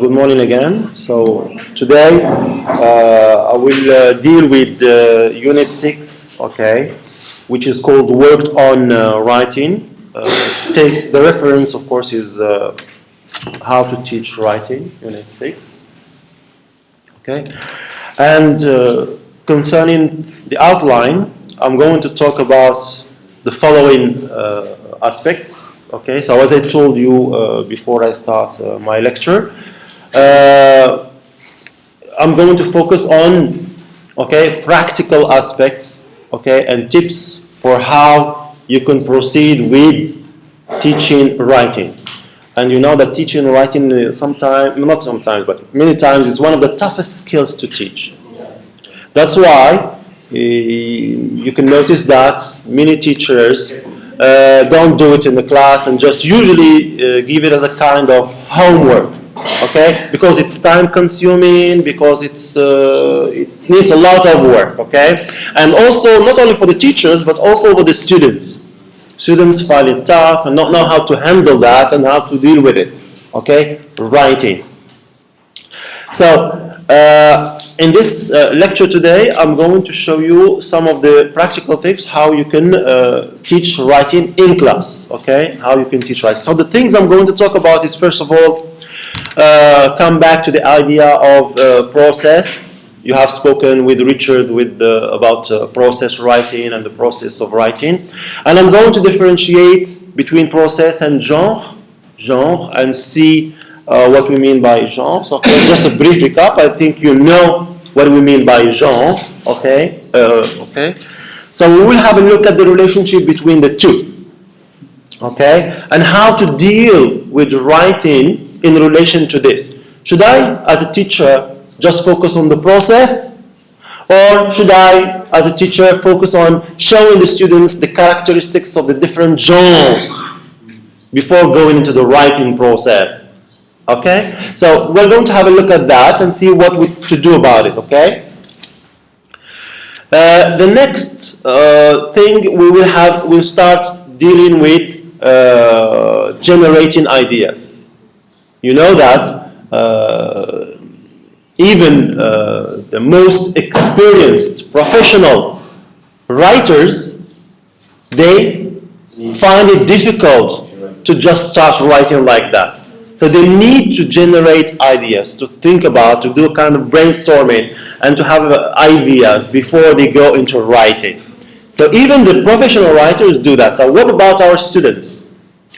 Good morning again. So today I will deal with Unit 6, okay, which is called Worked on Writing. Take the reference, of course, is How to Teach Writing, Unit 6. Okay, and concerning the outline, I'm going to talk about the following aspects. Okay, so as I told you before I start my lecture, I'm going to focus on practical aspects, and tips for how you can proceed with teaching writing. And you know that teaching writing sometimes, not sometimes, but many times is one of the toughest skills to teach. That's why you can notice that many teachers don't do it in the class and just usually give it as a kind of homework. Okay, because it's time consuming, because it needs a lot of work, okay? And also, not only for the teachers, but also for the students. Students find it tough and not know how to handle that and how to deal with it, okay? Writing. So, in this lecture today, I'm going to show you some of the practical tips how you can teach writing in class, okay? How you can teach writing. So the things I'm going to talk about is, first of all, come back to the idea of process. You have spoken with Richard about process writing and the process of writing. And I'm going to differentiate between process and genre, and see what we mean by genre. So just a brief recap. I think you know what we mean by genre, okay? So we will have a look at the relationship between the two, okay? And how to deal with writing in relation to this. Should I, as a teacher, just focus on the process? Or should I, as a teacher, focus on showing the students the characteristics of the different genres before going into the writing process? Okay? So we're going to have a look at that and see what to do about it, okay? The next thing we'll start dealing with generating ideas. You know that even the most experienced professional writers, they find it difficult to just start writing like that. So they need to generate ideas, to think about, to do a kind of brainstorming, and to have ideas before they go into writing. So even the professional writers do that. So what about our students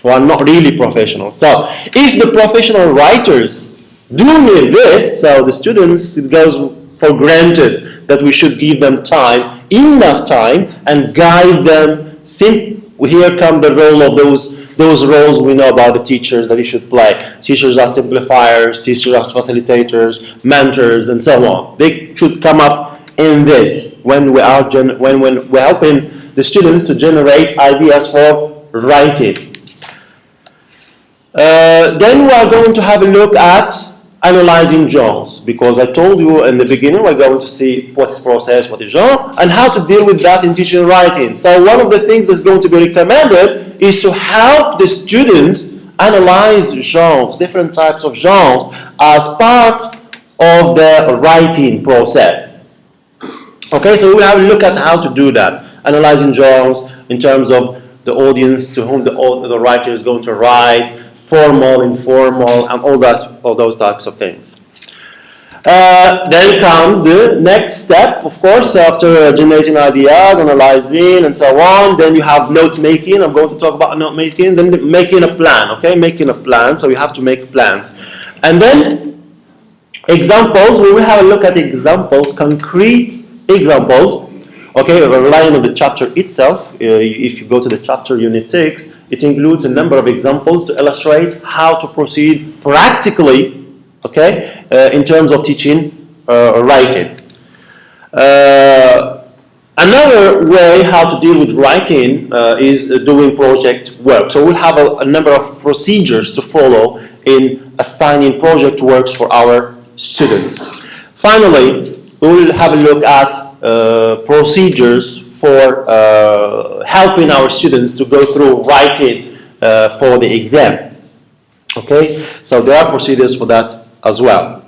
who are not really professional? So if the professional writers do this, so the students, it goes for granted that we should give them time, enough time, and guide them. Here come the role of those roles we know about the teachers that they should play. Teachers are simplifiers, teachers are facilitators, mentors, and so on. They should come up in this when we're helping the students to generate ideas for writing. Then we are going to have a look at analyzing genres, because I told you in the beginning we're going to see what is process, what is genre, and how to deal with that in teaching writing. So one of the things that's going to be recommended is to help the students analyze genres, different types of genres, as part of the writing process. Okay, so we'll have a look at how to do that, analyzing genres in terms of the audience to whom the writer is going to write, formal, informal, and all those types of things. Then comes the next step, of course, after generating ideas, analyzing, and so on. Then you have note making. I'm going to talk about note making. Then making a plan, okay? Making a plan, so you have to make plans. And then examples, we will have a look at examples, concrete examples. Okay, relying on the chapter itself. If you go to the chapter Unit 6, it includes a number of examples to illustrate how to proceed practically, okay, in terms of teaching writing. Another way how to deal with writing is doing project work. So we'll have a number of procedures to follow in assigning project works for our students. Finally, we will have a look at procedures for helping our students to go through writing for the exam. Okay, so there are procedures for that as well.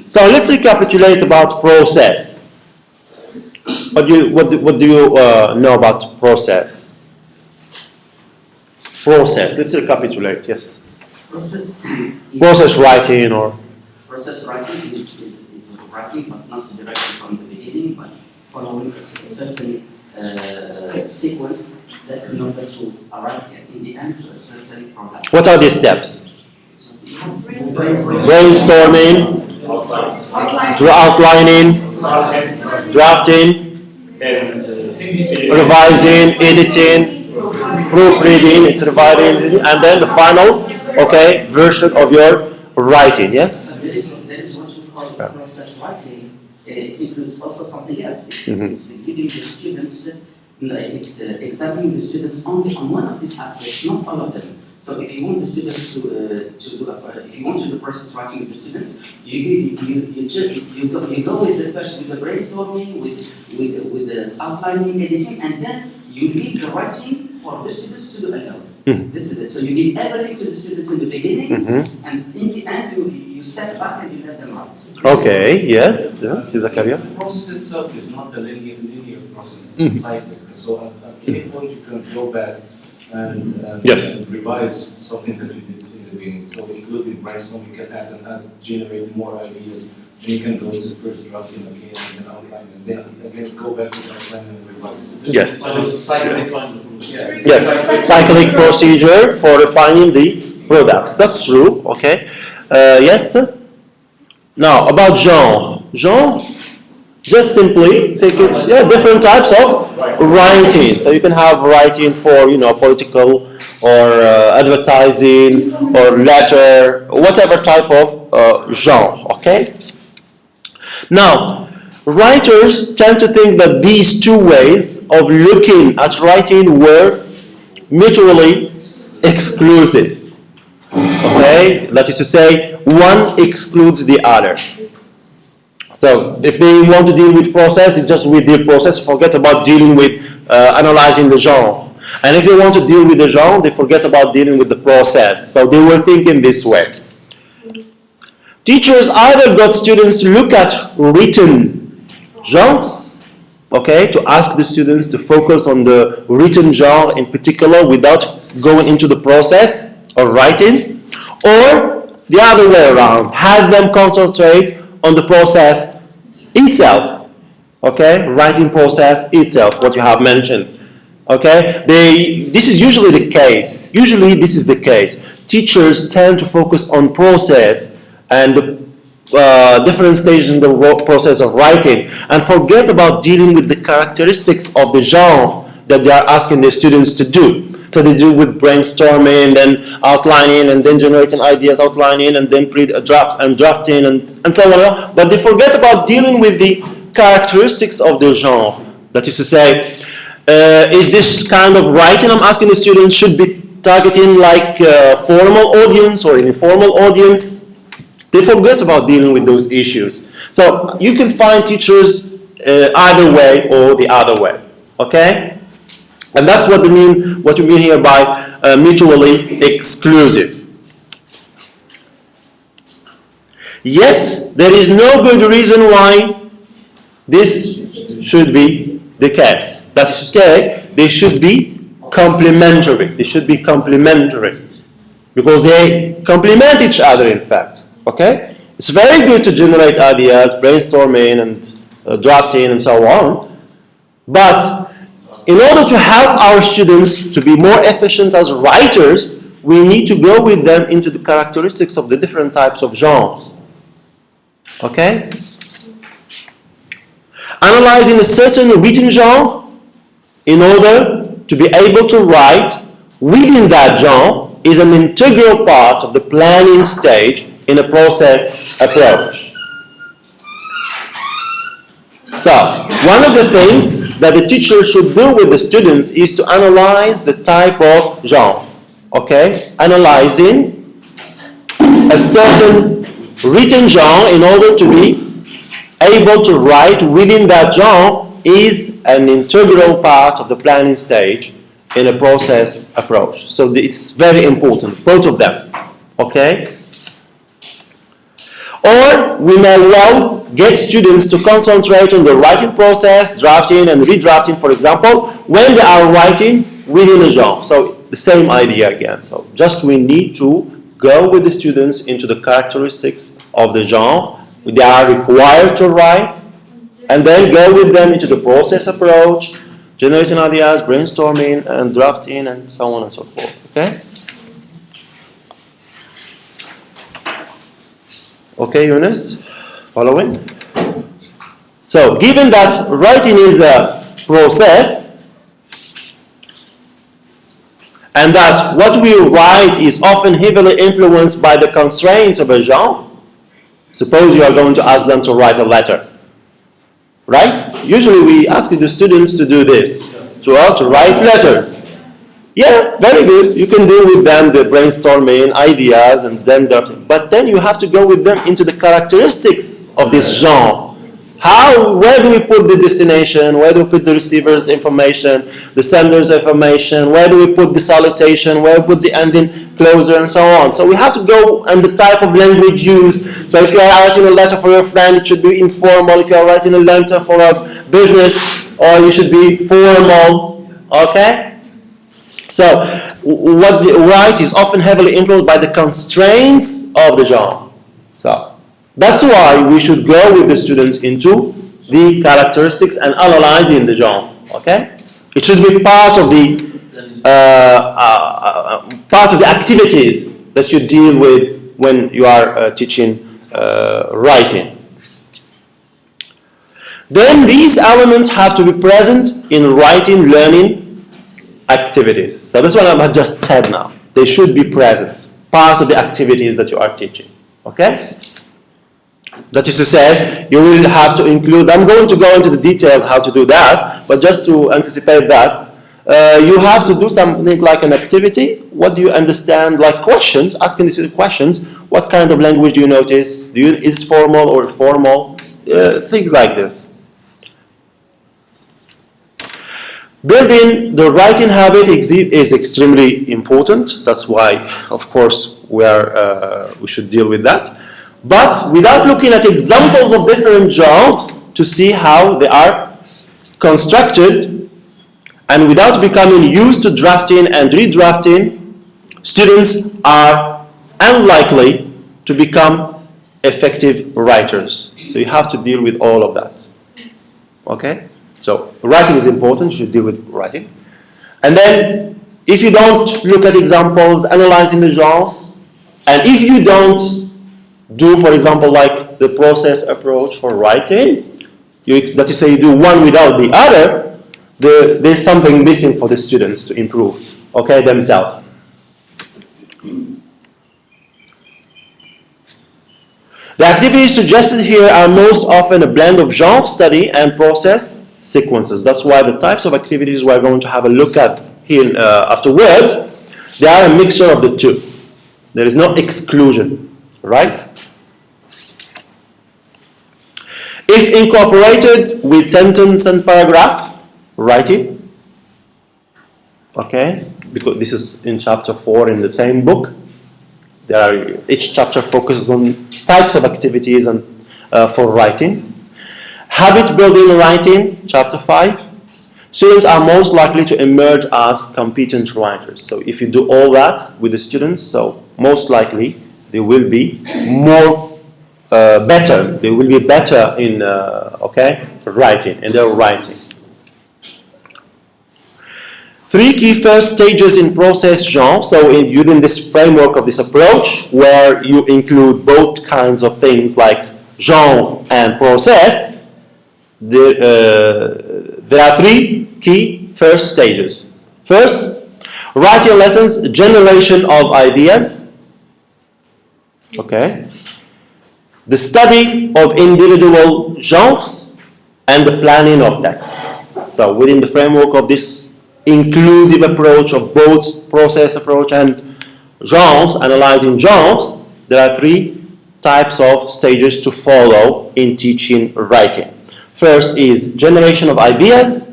So let's recapitulate about process. What do you know about process? Process. Let's recapitulate. Yes. Process writing or. Process writing is writing, but not directly from the beginning, but following a certain sequence steps in order to arrive in the end to a certain product. What are these steps? Brainstorming, outlining, drafting, revising, editing, proofreading, it's revising, and then the final, okay, version of your writing. Yes. This is what we call process writing. It includes also something else. It's giving the students, it's examining the students only on one of these aspects, not all of them. So if you want the students to do, if you want to do process writing with the students, you go with the first with the brainstorming, with the outlining, editing, and then you leave the writing for the students to do alone. This is it. So you give everything to the students in the beginning, and in the end you step back and you let them write. Okay. Yes. Yeah. Zakaria. The process itself is not a linear process. It's a cycle. So at any point you can go back and Yes. revise something that you did in the beginning. So including brainstorming, you can add, generate more ideas. And you can go to the first drafting again and then outline, and then again go back to the outline and revise. Yes. Yes. Cyclic procedure for refining the products. That's true. Okay. Yes. Now about genre. Genre. Just simply take it. Yeah, different types of writing. So you can have writing for political or advertising or letter, whatever type of genre. Okay. Now, writers tend to think that these two ways of looking at writing were mutually exclusive. Okay, that is to say, one excludes the other. So, if they want to deal with process, it's just with the process, forget about dealing with analyzing the genre. And if they want to deal with the genre, they forget about dealing with the process. So, they were thinking this way. Teachers either got students to look at written genres, okay, to ask the students to focus on the written genre in particular without going into the process of writing, or the other way around, have them concentrate on the process itself, okay, writing process itself, what you have mentioned, okay. This is usually the case. Usually this is the case. Teachers tend to focus on process and the different stages in the process of writing, and forget about dealing with the characteristics of the genre that they are asking the students to do. So they do with brainstorming, then outlining, and then generating ideas, outlining, and then drafting, and so on. But they forget about dealing with the characteristics of the genre. That is to say, is this kind of writing I'm asking the students should be targeting like a formal audience or an informal audience? They forget about dealing with those issues. So you can find teachers either way or the other way. Okay? And that's what we mean here by mutually exclusive. Yet, there is no good reason why this should be the case. That is to say, they should be complementary. They should be complementary. Because they complement each other, in fact. Okay? It's very good to generate ideas, brainstorming, and drafting, and so on. But in order to help our students to be more efficient as writers, we need to go with them into the characteristics of the different types of genres. Okay? Analyzing a certain written genre in order to be able to write within that genre is an integral part of the planning stage in a process approach. So, one of the things that the teacher should do with the students is to analyze the type of genre. Okay? Analyzing a certain written genre in order to be able to write within that genre is an integral part of the planning stage in a process approach. So it's very important, both of them. Okay? Or we may well get students to concentrate on the writing process, drafting and redrafting, for example, when they are writing within a genre. So the same idea again. So just we need to go with the students into the characteristics of the genre they are required to write, and then go with them into the process approach, generating ideas, brainstorming, and drafting, and so on and so forth. Okay? Okay, Eunice? Following? So, given that writing is a process, and that what we write is often heavily influenced by the constraints of a genre, suppose you are going to ask them to write a letter. Right? Usually we ask the students to do this, to write letters. Yeah, very good. You can do with them the brainstorming, ideas, and then drafting. But then you have to go with them into the characteristics of this genre. Where do we put the destination? Where do we put the receiver's information, the sender's information? Where do we put the salutation? Where do we put the ending closer, and so on? So we have to go and the type of language used. So if you are writing a letter for your friend, it should be informal. If you are writing a letter for a business, or you should be formal. Okay? So what the write is often heavily influenced by the constraints of the genre. So that's why we should go with the students into the characteristics and analyzing the genre. Okay, it should be part of the activities that you deal with when you are teaching writing. Then these elements have to be present in writing learning activities. So this one I just said now. They should be present, part of the activities that you are teaching. Okay. That is to say, you will have to include, I'm going to go into the details how to do that, but just to anticipate that, you have to do something like an activity. What do you understand? Like questions, asking the student questions. What kind of language do you notice? Is it formal or informal? Things like this. Building the writing habit is extremely important. That's why, of course, we should deal with that. But without looking at examples of different genres to see how they are constructed, and without becoming used to drafting and redrafting, students are unlikely to become effective writers. So you have to deal with all of that. Okay? So writing is important, you should deal with writing. And then if you don't look at examples, analyzing the genres, and if you don't do, for example, like the process approach for writing, that is say you do one without the other, there's something missing for the students to improve, okay, themselves. The activities suggested here are most often a blend of genre study and process sequences. That's why the types of activities we're going to have a look at here afterwards, they are a mixture of the two. There is no exclusion, right? If incorporated with sentence and paragraph writing, okay, because this is in chapter 4 in the same book. Each chapter focuses on types of activities and for writing. Habit building writing, chapter 5. Students are most likely to emerge as competent writers. So if you do all that with the students, so most likely they will be better. They will be better in writing, in their writing. 3 key first stages in process genre. So within this framework of this approach, where you include both kinds of things like genre and process, there are 3 key first stages. First, writing lessons, generation of ideas. Okay. The study of individual genres and the planning of texts. So within the framework of this inclusive approach of both process approach and genres, analyzing genres, there are 3 types of stages to follow in teaching writing. First is generation of ideas,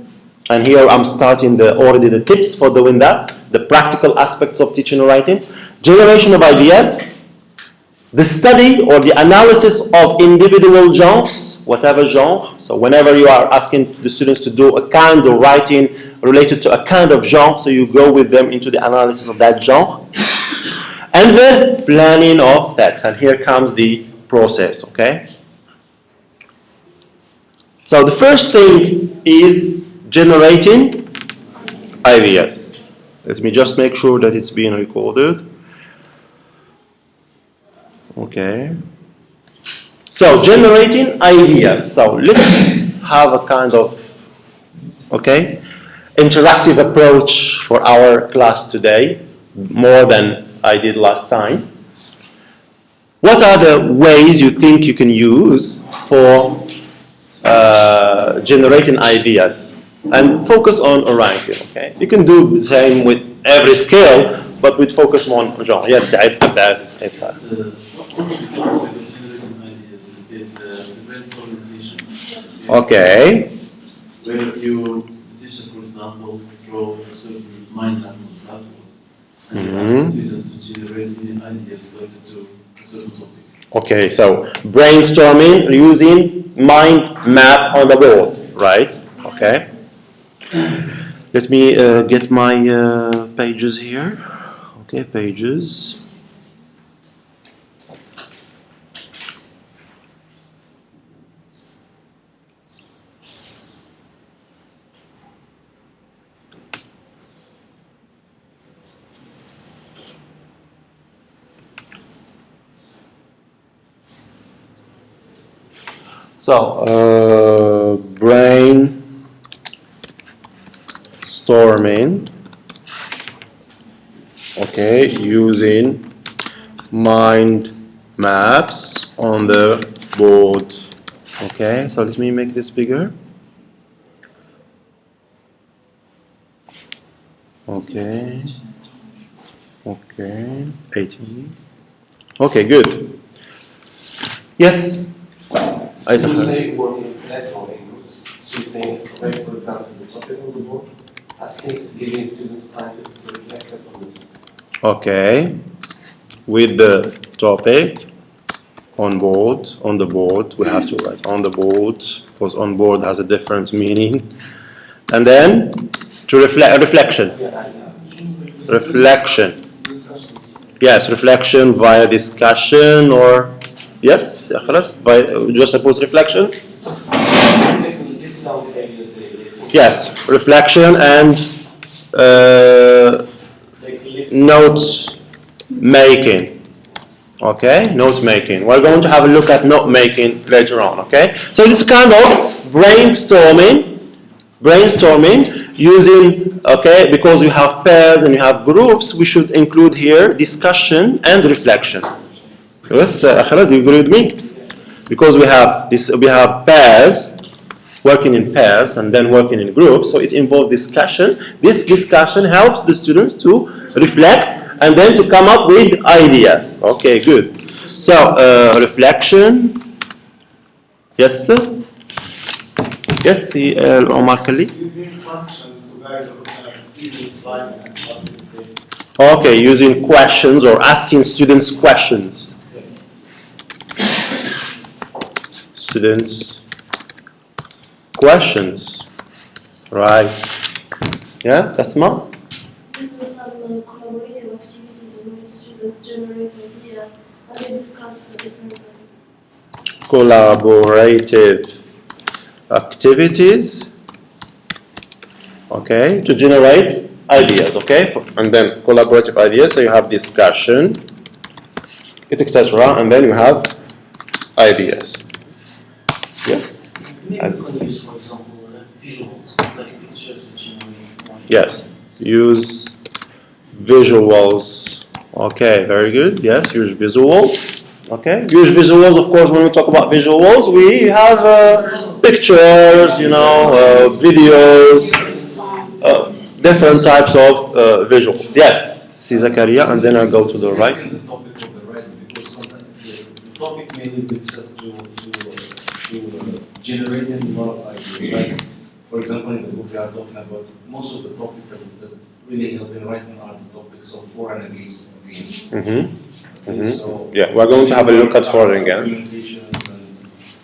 and here I'm starting already the tips for doing that, the practical aspects of teaching writing. Generation of ideas, the study or the analysis of individual genres, whatever genre. So whenever you are asking the students to do a kind of writing related to a kind of genre, so you go with them into the analysis of that genre. And then planning of text. And here comes the process, okay? So the first thing is generating ideas. Let me just make sure that it's being recorded. Okay. So generating ideas. So let's have a kind of, okay, interactive approach for our class today, more than I did last time. What are the ways you think you can use for generating ideas? And focus on writing, okay? You can do the same with every skill, but with focus more on genre. Yes, Said. One of the categories of generating ideas is the brainstorming session. Okay. Where you, the teacher, for example, draw a certain mind map on the blackboard, and you ask students to generate any ideas related to a certain topic. Okay, so brainstorming using mind map on the board, right? Okay. Let me get my pages here. Okay, pages. So, brainstorming, okay, using mind maps on the board. Okay, so let me make this bigger. Okay, okay, 18. Okay, good. Yes? Students may work in platform in groups. Students may write, for example, the topic on the board, giving students time to reflect upon it. Okay, with the topic on the board, we have to write on the board, because on board has a different meaning. And then to reflection. Reflection. Yes, reflection via discussion or yes, خلاص just support reflection. Yes, reflection and note making. Okay, note making. We're going to have a look at note making later on. Okay, so this kind of brainstorming using, okay, because you have pairs and you have groups, we should include here discussion and reflection. Yes, do you agree with me? Because we have pairs, working in pairs and then working in groups, so it involves discussion. This discussion helps the students to reflect and then to come up with ideas. Okay, good. So, reflection. Yes, sir? Yes, Omar Khalid? Using questions to guide students' writing and classification. Okay, using questions or asking students questions. Students questions. Right. Yeah, Asma? Some collaborative activities where students generate ideas and they discuss different Collaborative activities, okay, to generate ideas, okay, and then collaborative ideas, so you have discussion, etc., and then you have ideas. Yes? Maybe we can use, for example, visuals, like pictures to generate. Yes, use visuals. Okay, very good. Yes, use visuals. Okay, use visuals. Of course, when we talk about visuals, we have pictures, you know, videos, different types of visuals. Yes, see Zakaria, and then I'll go to the right. The topic of the writing, because sometimes the topic may lead itself to generating a lot of ideas. Like, for example, in the book we are talking about most of the topics that really help in writing are the topics of for and against. Mm-hmm. So Yeah, we're going to have a look at for and against. documentation and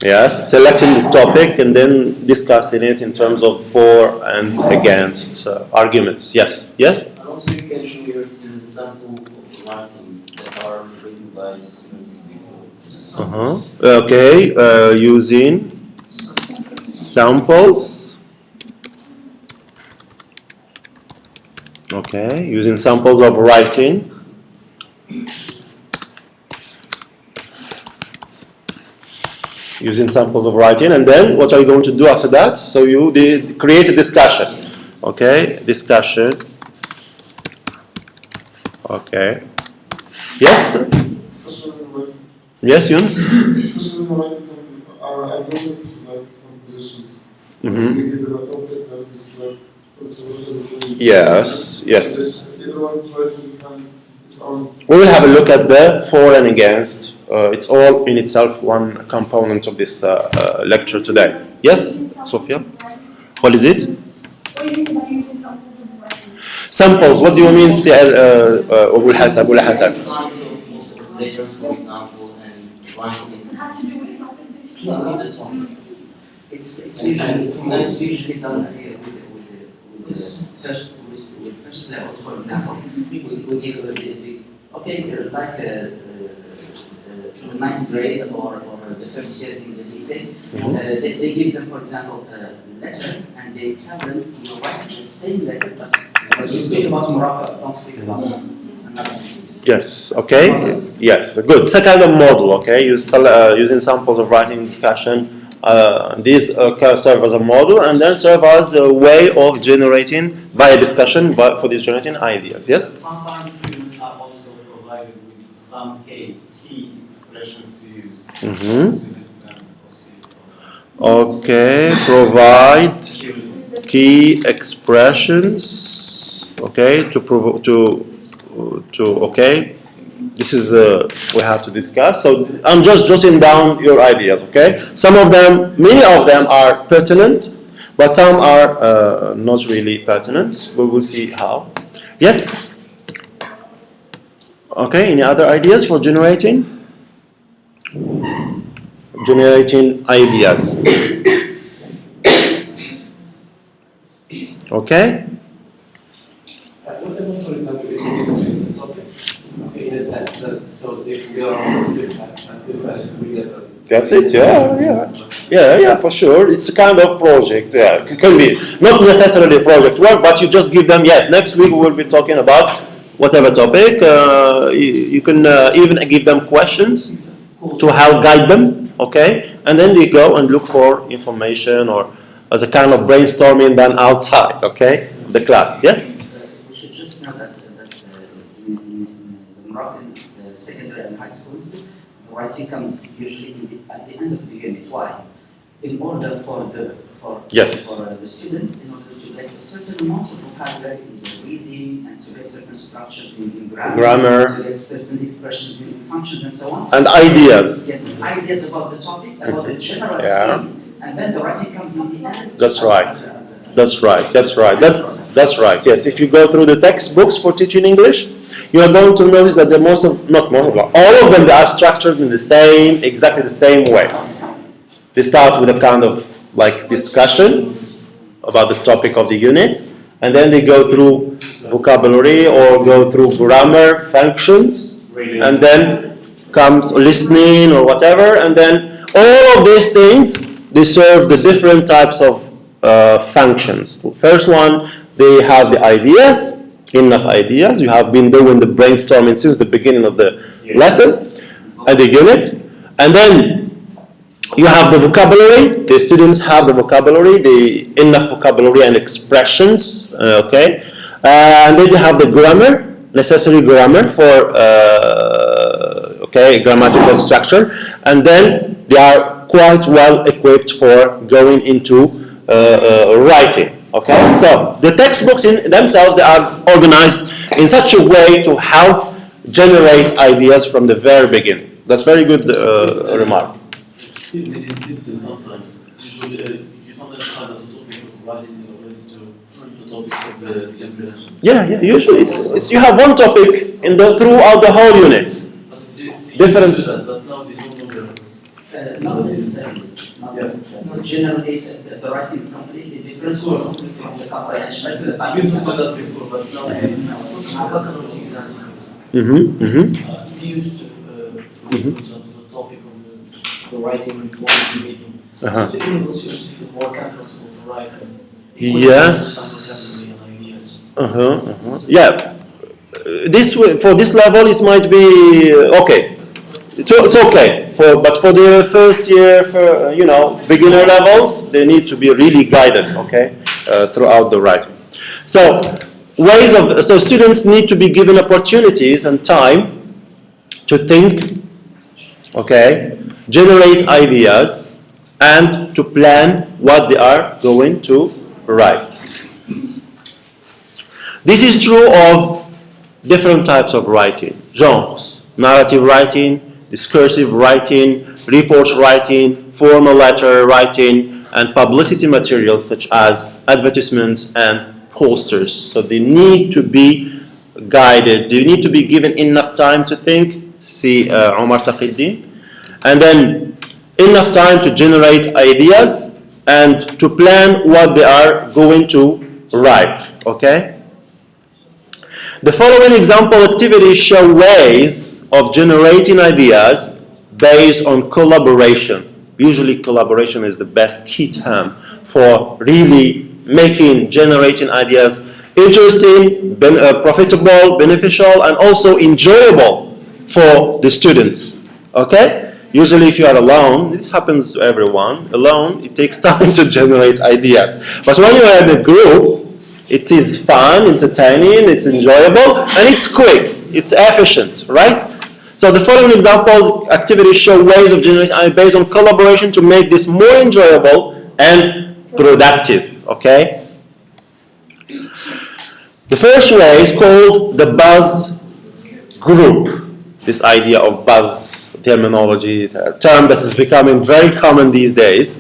Yes, selecting the topic and then discussing it in terms of for and against arguments. Yes, yes? And also you can show your students sample of writing that are written by students before. Okay, using samples. Okay, using samples of writing. Using samples of writing, and then what are you going to do after that? So you create a discussion. Okay, discussion. Okay. Yes? Yes, Yunus? Especially when writing something, I noticed like compositions. Mhm. We did a topic that is like controversial between. Yes, yes. Everyone tries to defend its own. We will have a look at the for and against. It's all in itself one component of this lecture today. Yes, Sophia? What is it? What do you mean by using samples of writing? Samples, what do you mean? أبو الحسن. Kinds of multiple letters, for example, and writing. It has to do with the topic. Yeah, with the topic. It's usually done with the first levels, for example. We give like the ninth grade or the first year in the lycée. They give them, for example, a letter, and they tell them you're writing the same letter, but you speak about Morocco, don't speak about another. Yes, okay. Yes, good. It's a kind of model, okay? Using samples of writing discussion. These serve as a model and then serve as a way of generating, via discussion, but for these generating ideas. Yes? Sometimes students are also provided with some key expressions to use. Okay, provide key expressions. Okay, okay. This is we have to discuss. So I'm just jotting down your ideas. Okay, some of them, many of them are pertinent, but some are not really pertinent. We will see how. Yes. Okay. Any other ideas for generating? Generating ideas. Okay. What about, for example, if you give students a topic in advance, so they can go on the feedback and read about it? That's it. Yeah, for sure. It's a kind of project. Yeah, it can be not necessarily project work, but you just give them. Yes, next week we will be talking about whatever topic. You can even give them questions to help guide them. Okay, and then they go and look for information or as a kind of brainstorming done outside. Okay, the class. Yes. We should just know that in the Moroccan secondary and high schools, the writing comes usually at the end of the unit. Why? In order for the students, in order to get a certain amount of vocabulary in the reading and to get certain structures in grammar, to get certain expressions in functions and so on. And ideas. Yes, and ideas about the topic, about the general scheme, and then the writing comes in the end. That's right. That's right. That's right. Yes. If you go through the textbooks for teaching English, you are going to notice that all of them, they are structured in exactly the same way. They start with a kind of like discussion about the topic of the unit, and then they go through vocabulary or go through grammar functions, and then comes listening or whatever, and then all of these things, they serve the different types of functions. The first one, they have the ideas, enough ideas. You have been doing the brainstorming since the beginning of the lesson and the unit, and then you have the vocabulary. The students have the vocabulary, the enough vocabulary and expressions. Okay, and then you have the grammar, necessary grammar for grammatical structure, and then they are quite well equipped for going into writing. Okay, so the textbooks in themselves, they are organized in such a way to help generate ideas from the very beginning. That's very good remark. Even in history, sometimes usually you sometimes find that the topic of writing is related to the topic of the comprehension. Yeah. Usually, it's you have one topic throughout the whole unit. different. But now they don't know Not necessarily. Not necessarily. Generally, the writing is completely different from the comprehension. I said I used to do that before, but now I've got some examples. We used to, for example, the topic of the writing report and reading. The individuals used to feel more comfortable to write and Yes. some vocabulary and ideas. Yeah. For this level, it might be okay. It's okay. But for the first year, for beginner levels, they need to be really guided. Okay, throughout the writing. So students need to be given opportunities and time to think. Okay, generate ideas, and to plan what they are going to write. This is true of different types of writing, genres: narrative writing, discursive writing, report writing, formal letter writing, and publicity materials such as advertisements and posters. So they need to be guided. They need to be given enough time to think. See Omar Taqi, and then enough time to generate ideas and to plan what they are going to write. Okay? The following example activities show ways of generating ideas based on collaboration. Usually collaboration is the best key term for really generating ideas interesting, profitable, beneficial, and also enjoyable for the students. Okay? Usually if you are alone, this happens to everyone, alone it takes time to generate ideas. But when you are in a group, it is fun, entertaining, it's enjoyable, and it's quick, it's efficient, right? So the following examples, activities show ways of generating ideas based on collaboration to make this more enjoyable and productive, okay? The first way is called the buzz group. This idea of buzz terminology, a term that is becoming very common these days.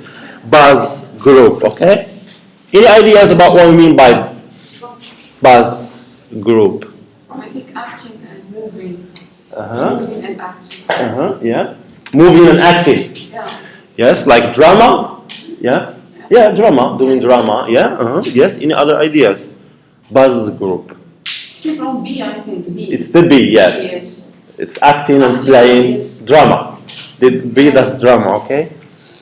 Buzz group, okay? Any ideas about what we mean by buzz group? I think acting and moving. Uh-huh. Moving and acting. Yeah. Moving and acting. Yeah. Yes, like drama. Yeah. Yeah, drama. Doing drama. Yeah. Yes. Any other ideas? Buzz group. It's from B, I think. B. It's the B. Yes. Yes. It's acting and playing drama. The B, that's drama. Okay.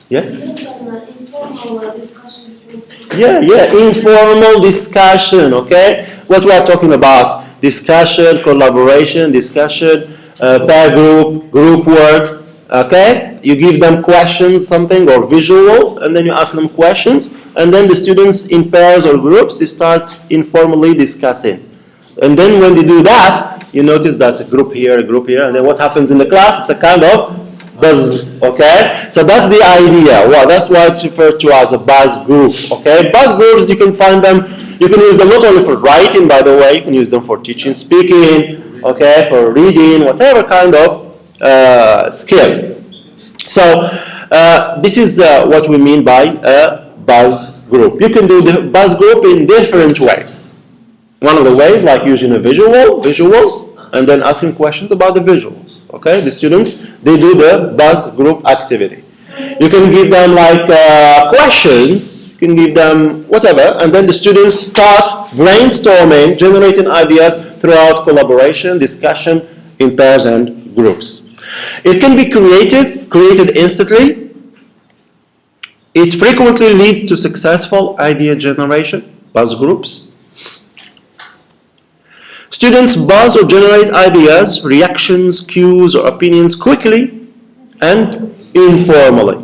Yes. Is this an informal discussion between students? Yeah, informal discussion, okay? What we are talking about, discussion, collaboration, discussion, pair group work, okay? You give them questions, something, or visuals, and then you ask them questions, and then the students in pairs or groups, they start informally discussing. And then when they do that, you notice that a group here, and then what happens in the class, it's a kind of buzz, okay? So that's the idea. Well, that's why it's referred to as a buzz group, okay? Buzz groups, you can find them, you can use them not only for writing, by the way, you can use them for teaching, speaking, okay, for reading, whatever kind of skill. So this is what we mean by a buzz group. You can do the buzz group in different ways. One of the ways, like using visuals, and then asking questions about the visuals. Okay, the students, they do the buzz group activity. You can give them like questions, you can give them whatever, and then the students start brainstorming, generating ideas throughout collaboration, discussion in pairs and groups. It can be created instantly. It frequently leads to successful idea generation, buzz groups. Students buzz or generate ideas, reactions, cues, or opinions quickly and informally.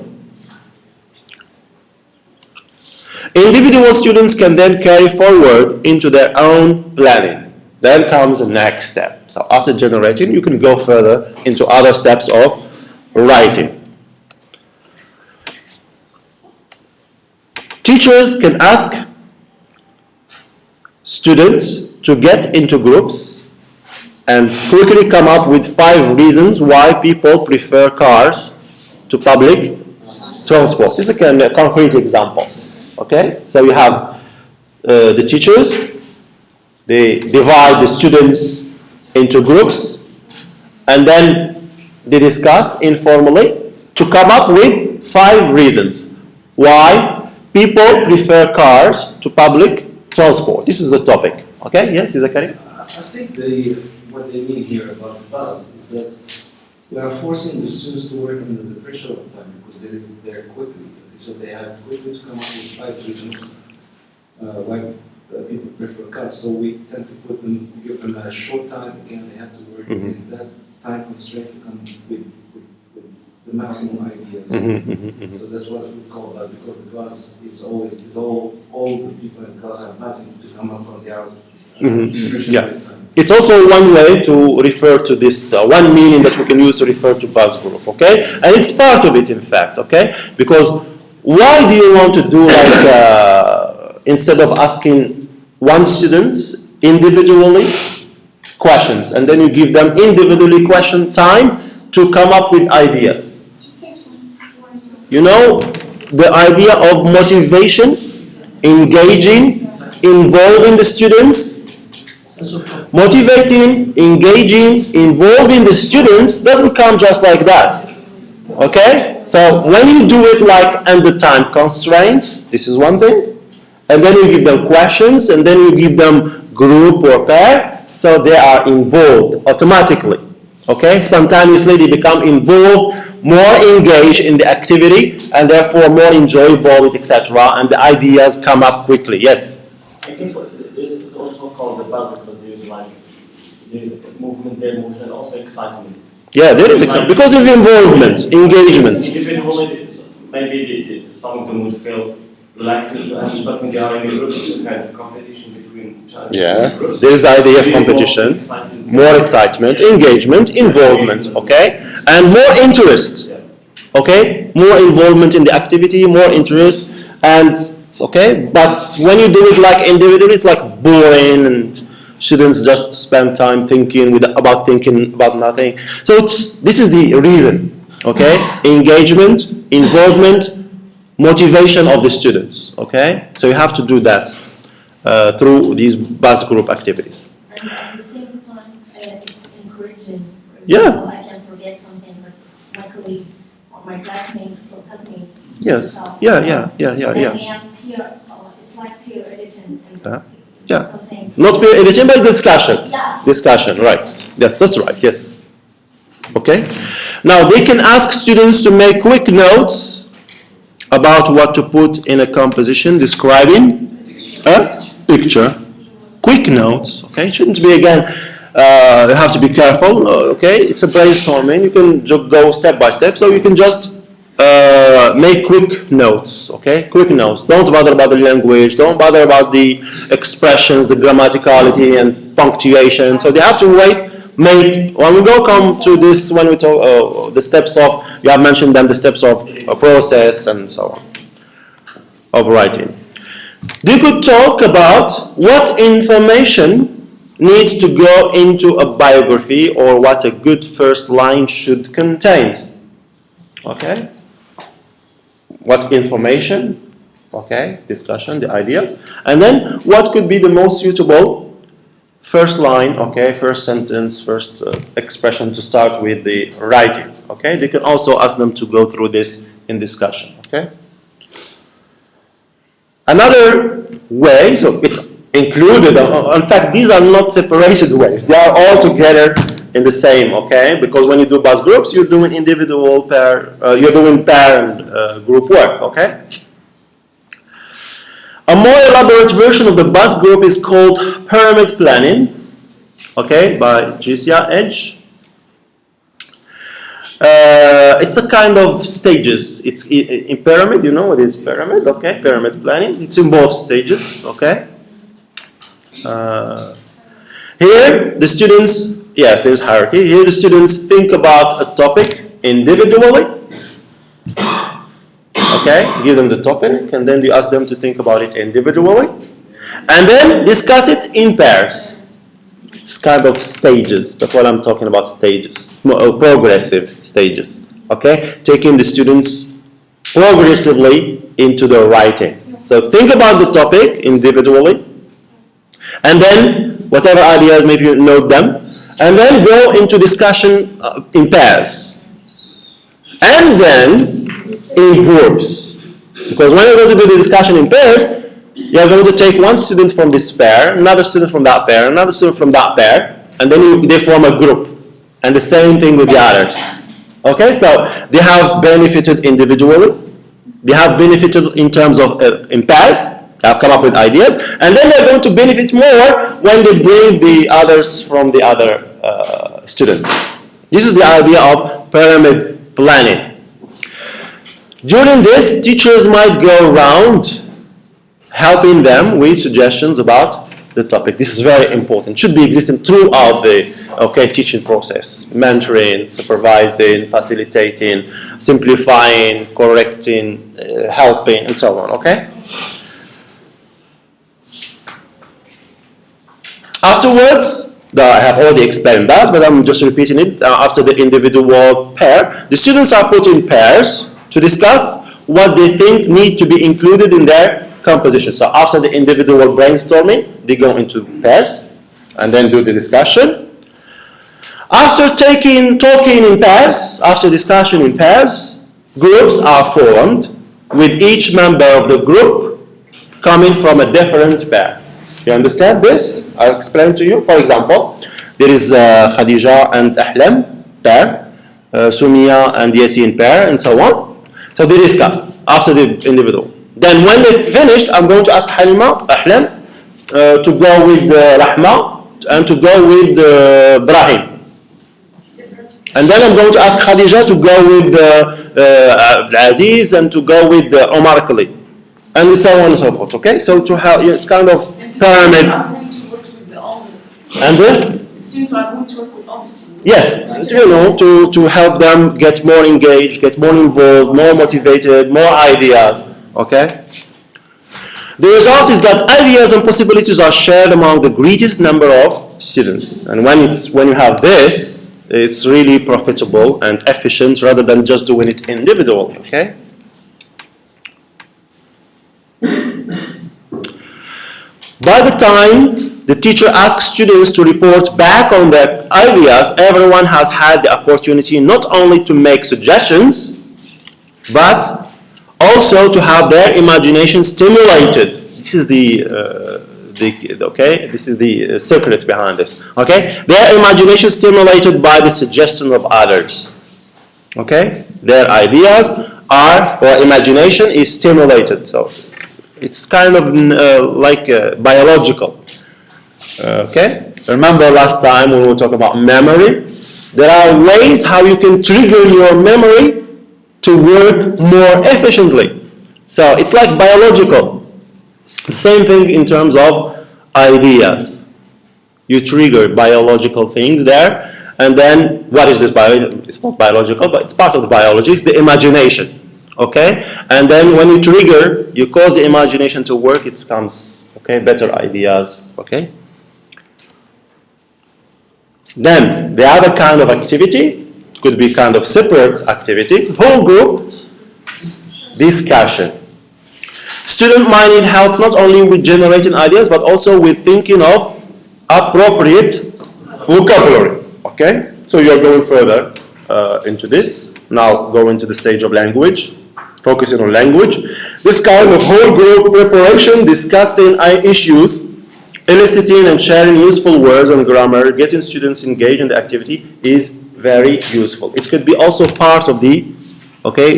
Individual students can then carry forward into their own planning. Then comes the next step. So after generating, you can go further into other steps of writing. Teachers can ask students to get into groups and quickly come up with 5 reasons why people prefer cars to public transport. This is a concrete example. Okay, so you have the teachers, they divide the students into groups, and then they discuss informally to come up with 5 reasons why people prefer cars to public transport. This is the topic. Okay? Yes, Zakari? I think what they mean here about the bus is that we are forcing the students to work under the pressure of time because they're quickly. So they have quickly to come up with 5 reasons why people prefer cars. So we tend to give them a short time. Again, they have to work in that time constraint to come with the maximum ideas. So that's what we call that, because the class is always, all the people in the class are buzzing to come up on their Yeah. It's also one way to refer to this, one meaning that we can use to refer to buzz group, okay? And it's part of it, in fact, okay? Because why do you want to do like, instead of asking one student individually questions, and then you give them individually question time to come up with ideas? Just save time. You know, the idea of motivation, engaging, involving the students. Motivating, engaging, involving the students doesn't come just like that. Okay? So when you do it like under time constraints, this is one thing. And then you give them questions, and then you give them group or pair, so they are involved automatically. Okay? Spontaneously they become involved, more engaged in the activity, and therefore more enjoyable, etc. And the ideas come up quickly. Yes? I guess it's also called the buzz because there's movement, there motion, and also excitement. Yeah, there is excitement because of involvement, engagement. Individually, maybe some of them would feel reluctant to answer, but when they are in a group, it's a kind of competition between each other. Yes, there is the idea of competition, more excitement, engagement, involvement, okay, and more interest, okay, more involvement in the activity, more interest, and okay. But when you do it like individually, it's like boring and students just spend time thinking about nothing. So this is the reason, okay? Engagement, involvement, motivation of the students, okay? So you have to do that through these buzz group activities. And at the same time, it's encouraging. For Yeah. example, I can forget something, but my colleague or my classmate will help me. Yes. Task. Yeah. And we have peer, it's like peer editing. Yeah. Something. Not peer editing, but discussion. Yeah. Discussion, right. Yes, that's right, yes. Okay. Now, they can ask students to make quick notes about what to put in a composition describing a picture. Quick notes, okay? It shouldn't be, again, you have to be careful, okay? It's a brainstorming. You can just go step by step, so you can just make quick notes, okay? Quick notes. Don't bother about the language. Don't bother about the expressions, the grammaticality and punctuation. So they have to wait. When we come to this, when we talk the steps of, you have mentioned them, the steps of a process and so on, of writing. They could talk about what information needs to go into a biography or what a good first line should contain. Okay? What information, okay, discussion, the ideas, and then what could be the most suitable first line, okay, first sentence, first expression to start with the writing, okay? They can also ask them to go through this in discussion, okay? Another way, so it's included, in fact, these are not separated ways, they are all together in the same, okay? Because when you do buzz groups, you're doing individual pair, you're doing pair and group work, okay? A more elaborate version of the buzz group is called pyramid planning, okay, by Jisia Edge. It's a kind of stages. It's in pyramid, you know what is pyramid, okay? Pyramid planning, it involves stages, okay? Here, the students, yes, there's hierarchy. Here the students think about a topic individually. Okay, give them the topic and then you ask them to think about it individually. And then discuss it in pairs. It's kind of stages. That's what I'm talking about, stages. Progressive stages. Okay, taking the students progressively into the writing. So think about the topic individually. And then whatever ideas, maybe you note them, and then go into discussion in pairs. and then in groups. Because when you're going to do the discussion in pairs, you're going to take one student from this pair, another student from that pair, another student from that pair, and then they form a group. And the same thing with the others. Okay, so they have benefited individually, they have benefited in terms of in pairs, they have come up with ideas, and then they're going to benefit more when they bring the others from the other students. This is the idea of pyramid planning. During this, teachers might go around helping them with suggestions about the topic. This is very important. It should be existing throughout the teaching process. Mentoring, supervising, facilitating, simplifying, correcting, helping, and so on, okay? Afterwards, I have already explained that, but I'm just repeating it. After the individual pair, the students are put in pairs to discuss what they think need to be included in their composition. So after the individual brainstorming, they go into pairs and then do the discussion. After talking in pairs, after discussion in pairs, groups are formed with each member of the group coming from a different pair. You understand this? I'll explain to you. For example, there is Khadija and Ahlam pair, Sumia and Yasin pair, and so on. So they discuss after the individual. Then when they finished, I'm going to ask Halima, Ahlam, to go with Rahma and to go with Brahim. And then I'm going to ask Khadija to go with Aziz and to go with Omar Kali. And so on and so forth, okay? So to have, it's kind of pyramid. I'm going to work with all And then? students are going to work with all the students. Yes, you know, to help them get more engaged, get more involved, more motivated, more ideas, okay? The result is that ideas and possibilities are shared among the greatest number of students. And when you have this, it's really profitable and efficient rather than just doing it individually, okay? By the time the teacher asks students to report back on their ideas, everyone has had the opportunity not only to make suggestions, but also to have their imagination stimulated. This is this is the secret behind this. Okay, their imagination stimulated by the suggestion of others. Okay, their ideas are, or imagination is stimulated. So it's kind of biological. Okay, remember last time when we talked about memory, there are ways how you can trigger your memory to work more efficiently. So it's like biological. The same thing in terms of ideas. You trigger biological things there, and then what is this biology? It's not biological, but it's part of the biology. It's the imagination. Okay, and then when you trigger, you cause the imagination to work. It comes better ideas. Okay. Then the other kind of activity could be kind of separate activity, whole group discussion. Student might need help not only with generating ideas but also with thinking of appropriate vocabulary. Okay, so you're going further into this. Now go into the stage of language, focusing on language. This kind of whole group preparation, discussing issues, eliciting and sharing useful words and grammar, getting students engaged in the activity is very useful. It could be also part of the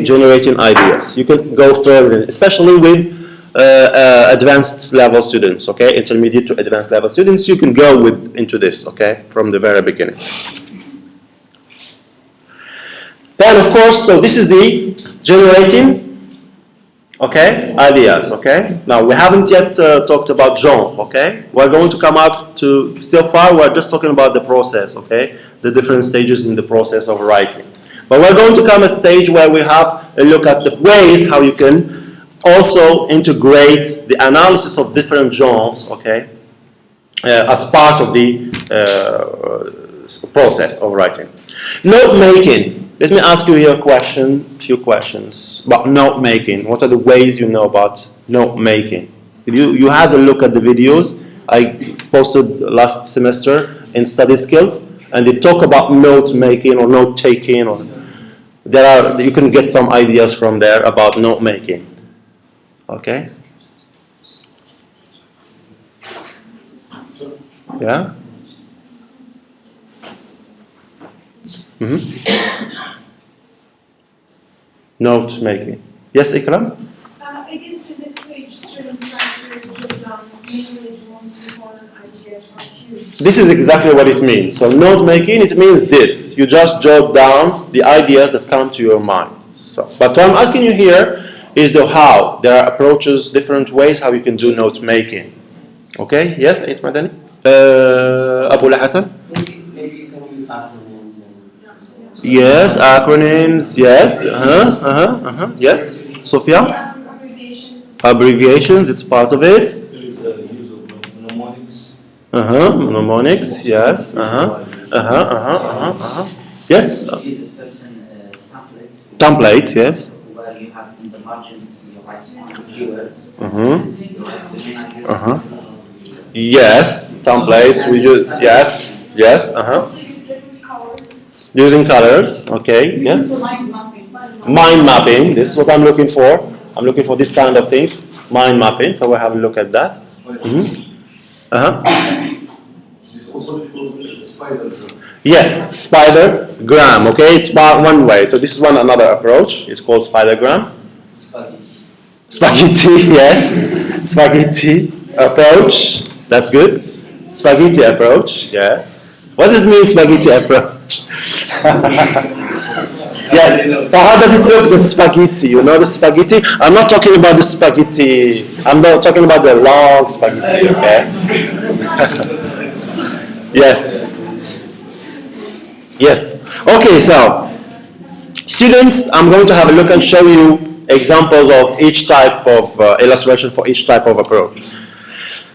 generating ideas. You can go further, especially with advanced level students, intermediate to advanced level students. You can go into this, from the very beginning. Then, of course, so this is the generating, ideas, Now, we haven't yet talked about genre, We're going to come up to, so far we're just talking about the process, The different stages in the process of writing. But we're going to come a stage where we have a look at the ways how you can also integrate the analysis of different genres, as part of the process of writing. Note making. Let me ask you here a few questions about note making. What are the ways you know about note making? You had a look at the videos I posted last semester in study skills, and they talk about note making or note taking or you can get some ideas from there about note making. Okay? Yeah? Note making. Yes, Ikram? I guess to this stage, students try to jot down mainly the most important ideas or cues. This is exactly what it means. So note making, it means this. You just jot down the ideas that come to your mind. So, but what I'm asking you here is the how. There are approaches, different ways how you can do note making. Okay? Yes, Ait Madani? Abu Hassan? Maybe you can use acronyms and. Yes, acronyms, yes. Yes. Sophia? Abbreviations. Abbreviations, it's part of it. There is a use of mnemonics. Mnemonics, yes. Yes. Use a certain template. Template, yes. Where you have in the margins, you write some keywords. You write the main ideas. Yes, templates, we use, yes. Also use different colors. Using colors, okay, yes. Mind mapping. Mind mapping, this is what I'm looking for. I'm looking for this kind of things. Mind mapping, so we'll have a look at that. Also people with spider. Yes, spidergram, okay, it's one way. So this is another approach. It's called spidergram. Spaghetti, yes. Spaghetti approach. That's good. Spaghetti approach, yes. What does it mean, spaghetti approach? Yes. So how does it look, the spaghetti? You know the spaghetti? I'm not talking about the spaghetti. I'm not talking about the long spaghetti, okay? Yes. Yes. Okay, so students, I'm going to have a look and show you examples of each type of illustration for each type of approach.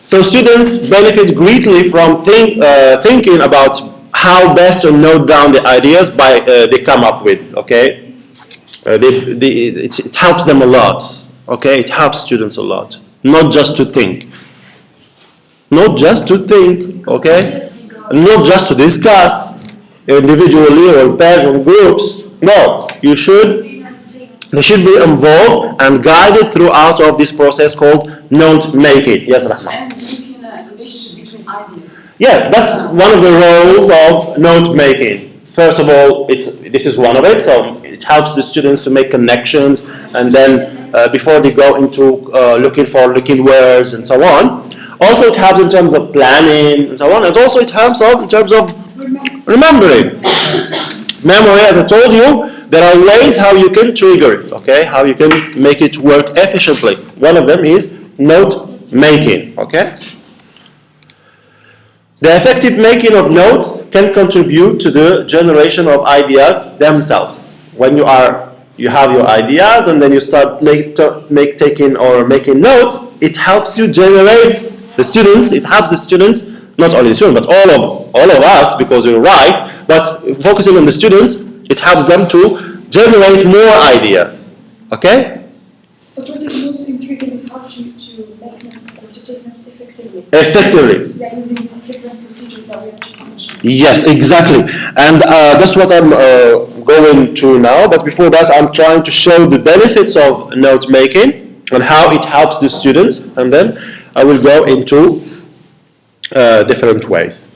So students benefit greatly from thinking about how best to note down the ideas they come up with. Okay, it helps them a lot. Okay, it helps students a lot. Not just to think. Not just to think. Okay, not just to discuss individually or in pairs or groups. No, they should be involved and guided throughout of this process called note making. Yes, Rahma. And making a relationship between ideas. Yeah, that's one of the roles of note making. First of all, this is one of it, so it helps the students to make connections, and then before they go into looking for words and so on. Also, it helps in terms of planning and so on, and also it helps in terms of remembering. Memory, as I told you, there are ways how you can trigger it, okay? How you can make it work efficiently. One of them is note making, okay? The effective making of notes can contribute to the generation of ideas themselves. When you have your ideas and then you start making notes, it helps you generate the students. It helps the students, not only the students, but all of us, because we write. But focusing on the students, it helps them to generate more ideas. Okay? But what is most intriguing is how to make notes or to take notes effectively. Effectively. Yeah, using these different procedures that we have just mentioned. Yes, exactly. And that's what I'm going to now. But before that, I'm trying to show the benefits of note making and how it helps the students. And then I will go into different ways.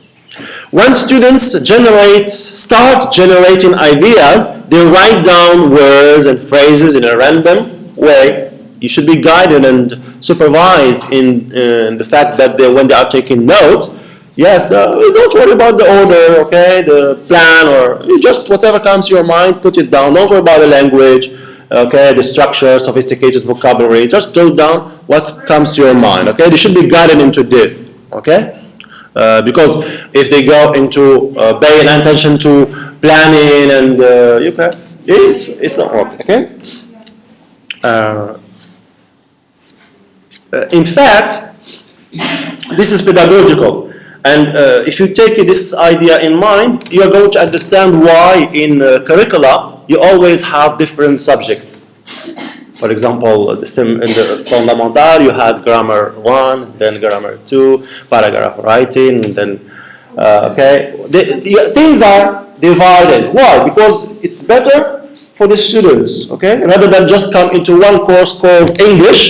When students start generating ideas, they write down words and phrases in a random way. You should be guided and supervised in the fact that when they are taking notes, yes, don't worry about the order, okay, the plan, or just whatever comes to your mind, put it down. Don't worry about the language, okay, the structure, sophisticated vocabulary. Just jot down what comes to your mind, okay? They should be guided into this, okay? Because if they go into paying attention to planning and it's not work, okay? In fact, this is pedagogical, and if you take this idea in mind, you are going to understand why in curricula you always have different subjects. For example, in the fundamental, you had grammar 1, then grammar 2, paragraph writing, and then, things are divided. Why? Because it's better for the students, okay? Rather than just come into one course called English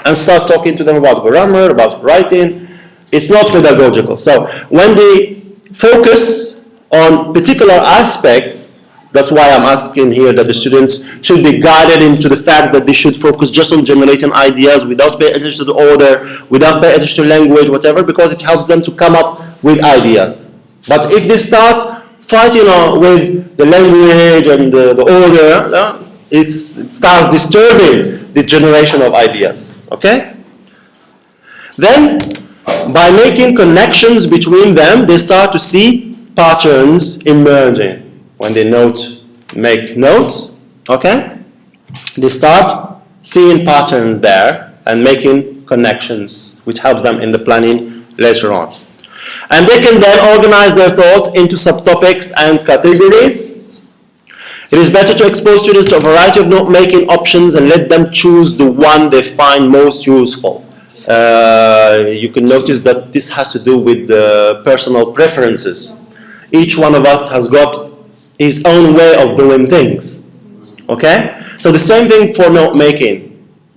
and start talking to them about grammar, about writing. It's not pedagogical. So when they focus on particular aspects, that's why I'm asking here that the students should be guided into the fact that they should focus just on generating ideas without paying attention to the order, without paying attention to language, whatever, because it helps them to come up with ideas. But if they start fighting with the language and the order, it starts disturbing the generation of ideas. Okay? Then, by making connections between them, they start to see patterns emerging. When they make notes, okay? They start seeing patterns there and making connections, which helps them in the planning later on. And they can then organize their thoughts into subtopics and categories. It is better to expose students to a variety of note-making options and let them choose the one they find most useful. You can notice that this has to do with the personal preferences. Each one of us has got his own way of doing things. Okay? So the same thing for note-making.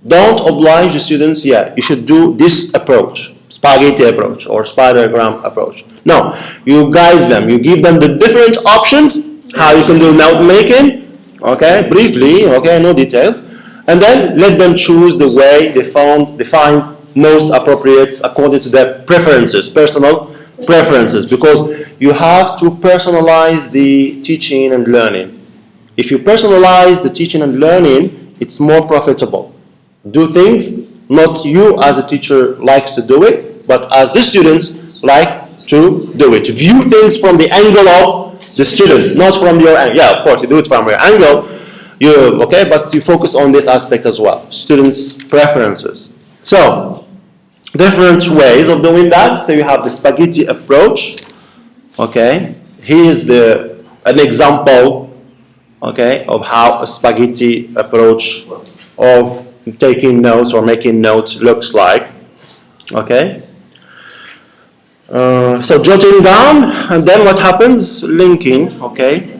Don't oblige the students, you should do this approach, spaghetti approach or spidergram approach. No, you guide them, you give them the different options, how you can do note-making, okay, briefly, okay, no details, and then let them choose the way they find most appropriate according to their preferences, personal preferences, because you have to personalize the teaching and learning. If you personalize the teaching and learning, it's more profitable. Do things not you as a teacher likes to do it, but as the students like to do it. View things from the angle of the student, not from your angle. Yeah, of course, you do it from your angle, but you focus on this aspect as well, students' preferences. So, different ways of doing that. So you have the spaghetti approach. Okay, here's an example, okay, of how a spaghetti approach of taking notes or making notes looks like. Okay. So jotting down, and then what happens? Linking. Okay.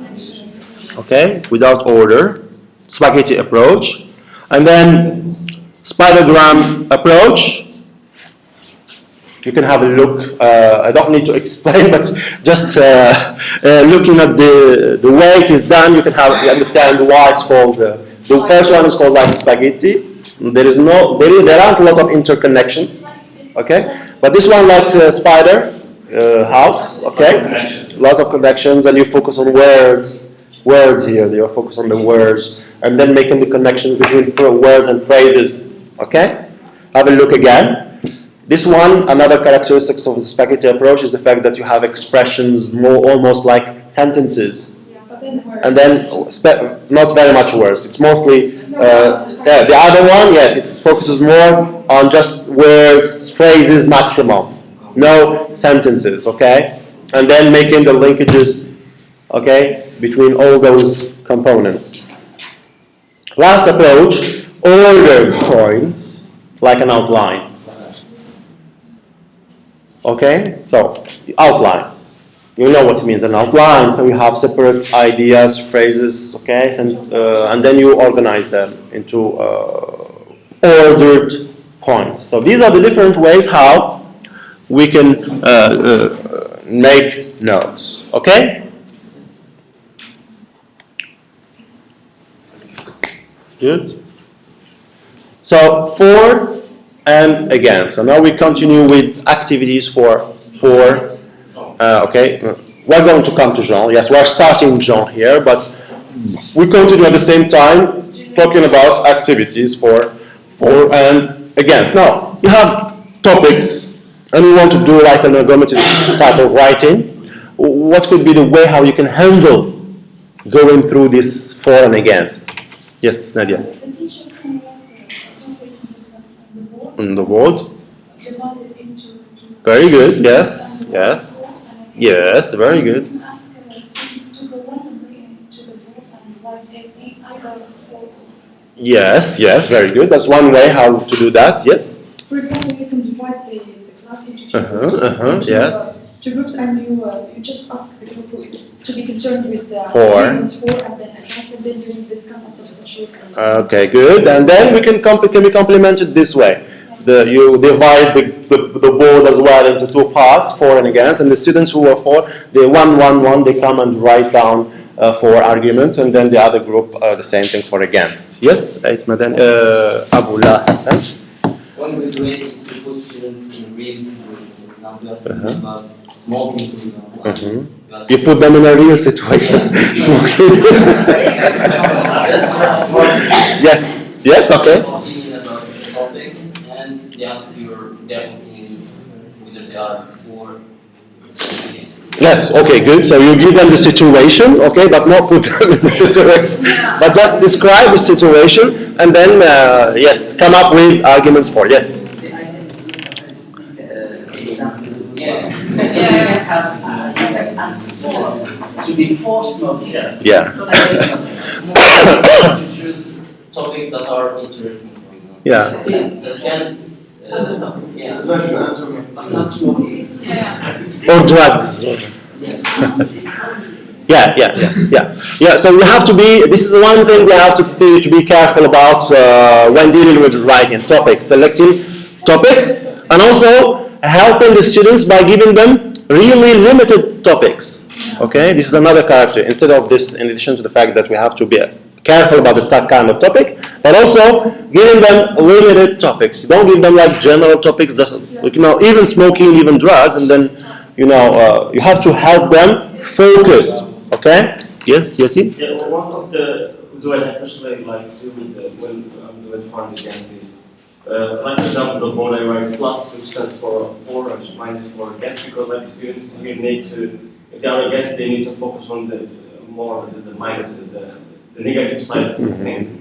Okay, without order. Spaghetti approach, and then spidergram approach. You can have a look. I don't need to explain, but just looking at the way it is done, you understand why it's called. The first one is called like spaghetti. There aren't a lot of interconnections, okay. But this one like spider house, okay. Lots of connections, and you focus on words. Words here. You focus on the words, and then making the connections between words and phrases, okay. Have a look again. This one, another characteristic of the spaghetti approach is the fact that you have expressions almost like sentences. And then not very much words. It's mostly the other one. Yes, it focuses more on just words, phrases, maximum. No sentences. Okay, and then making the linkages. Okay, between all those components. Last approach, order points like an outline. Okay, so outline. You know what it means, an outline. So you have separate ideas, phrases, okay, and then you organize them into ordered points. So these are the different ways how we can make notes. Okay. Good. So for and again. So now we continue with activities for okay. We're going to come to Jean. Yes, we're starting Jean here, but we continue at the same time talking about activities for and against. Now you have topics, and you want to do like an argumentative type of writing. What could be the way how you can handle going through this for and against? Yes, Nadia. The teacher can On the board. divide it into Very good. Yes. Yes. Yes. Very good. ask students to go randomly into the board and write anything either or. Yes. Yes. Very good. That's one way how to do that. Yes. For example, you can divide the class into two groups. Yes. Two groups, and you just ask the group to be concerned with the For. reasons for and then against, and then you discuss and substantiate. Okay, good. And then we can be complemented this way. You divide the board as well into two parts, for and against, and the students who are for, they one, they come and write down for arguments, and then the other group the same thing for against. Yes, it's Madan Abullah Hassan. One good way is to put students in real situation. For example, you are speaking about smoking, for example. You put them in a real situation. Yes. Yes. Okay. Opinion about the topic, and they ask their opinion whether they are for. Yes, okay, good. So you give them the situation, okay, but not put them in the situation. But just describe the situation and then, yes, come up with arguments for. Yes. The idea is not to examples. Yeah. You can't ask students to be for smoking. Yeah. So that To choose topics that are interesting, for example. Yeah. That can. Yeah. I'm not smoking. Or drugs. Yes. Yeah. So we have to be. This is one thing we have to be careful about when dealing with writing topics, selecting topics, and also helping the students by giving them really limited topics. Okay, this is another character. Instead of this, in addition to the fact that we have to be careful about the kind of topic, but also giving them limited topics. You don't give them like general topics, just even smoking, even drugs, and then you have to help them focus. Okay? Yes, Yasin? Yeah, well, one of the ways I personally like to do when I'm doing fun against is, like for example, the board I write plus, which stands for and minus for against, because like students here need to, if they are against, they need to focus on the minus, the negative side of the thing,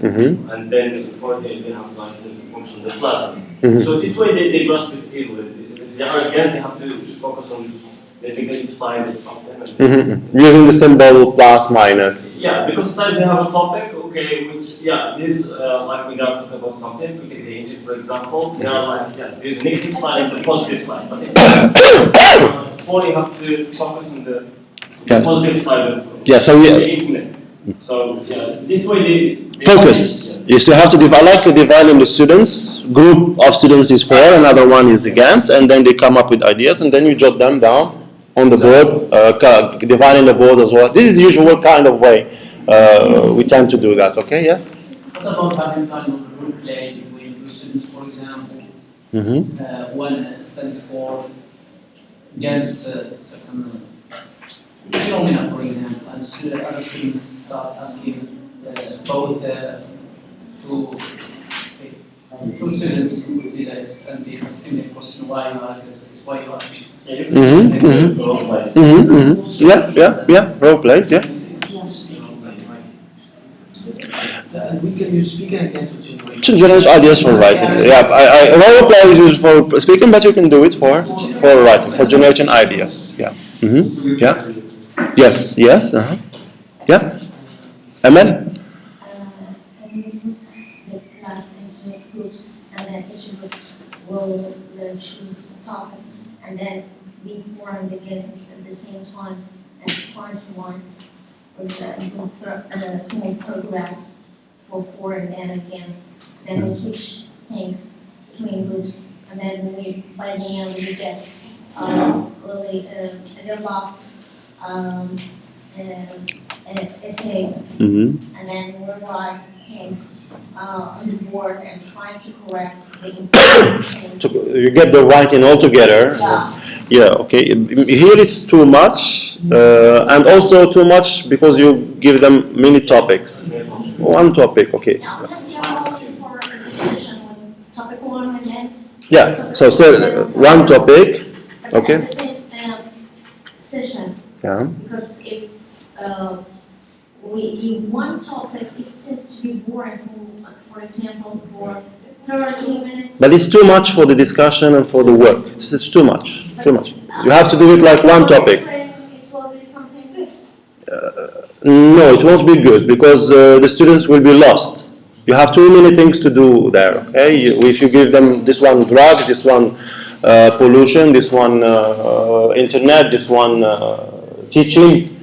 and then for they have like this function, the plus. So this way they grasp it easily. If they are against, they have to focus on the negative side of something. Using the symbol plus, minus. Yeah, because sometimes they have a topic, okay, which, this, like when they are talking about something, if we take the engine for example, they are like, there's a negative side and the positive side. But before you have to focus on the positive side of the internet. So, this way they focus. Yes, you have to divide the students. Group of students is for, another one is against, and then they come up with ideas, and then you jot them down on the board, dividing the board as well. This is the usual kind of way we tend to do that. Okay, yes? What about having kind of group play between two students, for example? One studies for against certain phenomena, for example, and other students start asking both two students who did asking the question why you are this, why you are this. Yeah. Role plays, yeah. It's more speaking, right? And we can use speaking again to generate ideas for writing. Yeah, role play is used for speaking, but you can do it for writing, for generating ideas. Yeah. Yeah. Yes. Yeah. Amen. And we put the class into groups, and then each group will choose a topic, and then be more on the guests at the same time, and try to write a small paragraph for and then against. Then we switch things between groups, and then by the end we get really a lot. Essay, and then we write things on the board and try to correct the imperfections. You get the writing all together. Yeah. Okay. Here it's too much, and also too much because you give them many topics. One topic, okay. Yeah, let's for a discussion with topic one and then. Yeah. So one topic, okay. The same session. Yeah. Because if we give one topic, it seems to be boring. For example, for 30 minutes. But it's too much for the discussion and for the work. It's too much. Too much. You have to do it like one topic. It will be something good. No, it won't be good because the students will be lost. You have too many things to do there. Okay, if you give them this one drugs, this one pollution, this one internet, this one teaching,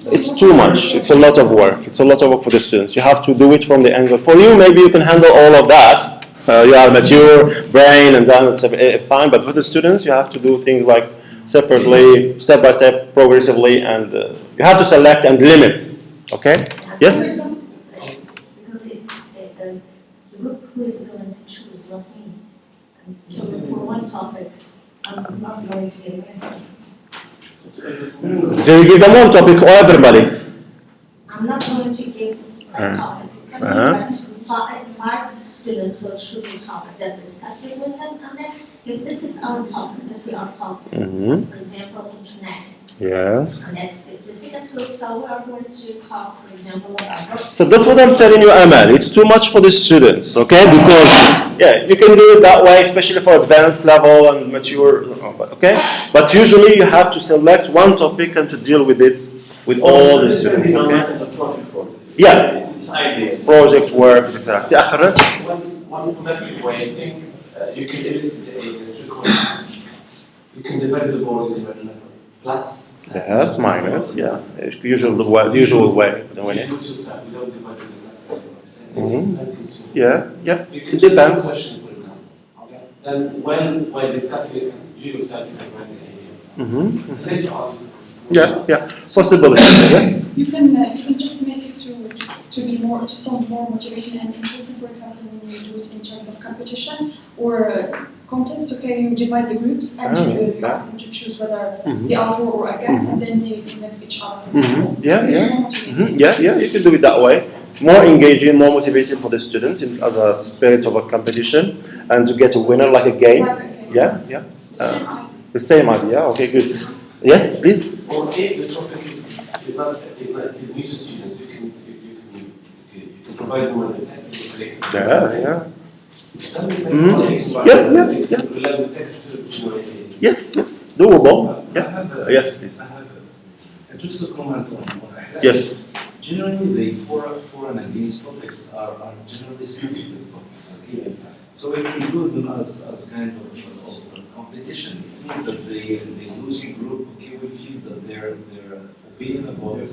It's too much. It's a lot of work. It's a lot of work for the students. You have to do it from the angle. For you, maybe you can handle all of that. You have mature brain, and then it's fine. But with the students, you have to do things like separately, step by step, progressively, and you have to select and limit. Okay? Yes. Because it's the group who is going to choose, not me. So for one topic, I'm not going to get it. So you give them one topic or everybody. I'm not going to give a topic. Five students will choose a topic that discuss it with them, and then if this is our topic, if we are talking, for example, internet. Yes. And that's the second group, so we are going to talk, for example, about. So that's what I'm telling you, Amal. It's too much for the students, okay? Because yeah, you can do it that way, especially for advanced level and mature, okay? But usually you have to select one topic and to deal with it with all the students, okay? As a project work. Yeah. It's ideas. Project work, etc. See, Akhras? One productive way, I think, you can elicit a strict question. You can divide the board into level. Plus. Yes, minus, yeah. Usual way of doing it. Yeah, yeah. It depends. Then while discussing it, you yourself can write the ideas. Later on. Yeah, yeah. Possibility, yes? You can just make it to be more, to sound more motivating and interesting. For example, when you do it in terms of competition or contest, okay, you divide the groups and you ask them to choose whether they are for or against, and then they convince each other. For example. Yeah, yeah. Yeah, you can do it that way. More engaging, more motivating for the students as a spirit of a competition, and to get a winner like a game. Yeah, yeah. The same idea. Okay, good. Yes, please. Or if the topic is new to students, you can provide them with the text. Yeah. Allow the text to generate. Yes, doable. Yeah. Yes, please. I have just a comment on yes. Generally, the for and against topics are generally sensitive topics. Okay? So if we do them as kind of competition, it means that the losing group, okay, will feel that their opinion about the